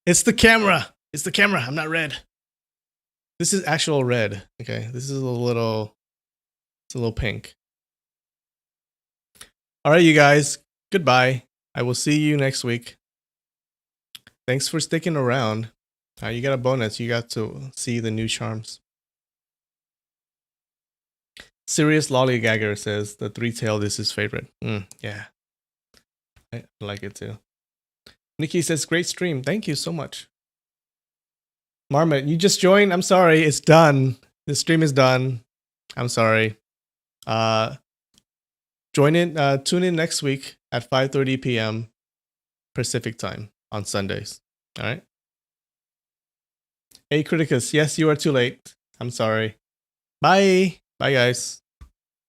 It's the camera. It's the camera. I'm not red. This is actual red. Okay. This is it's a little pink. All right, you guys. Goodbye. I will see you next week. Thanks for sticking around. You got a bonus. You got to see the new charms. Serious Lollygagger says the three-tailed is his favorite. Yeah. I like it too. Nikki says, great stream. Thank you so much. Marmot, you just joined? I'm sorry. It's done. The stream is done. I'm sorry. Tune in next week at 5:30 p.m. Pacific time on Sundays. All right. Hey, Criticus. Yes, you are too late. I'm sorry. Bye. Bye, guys.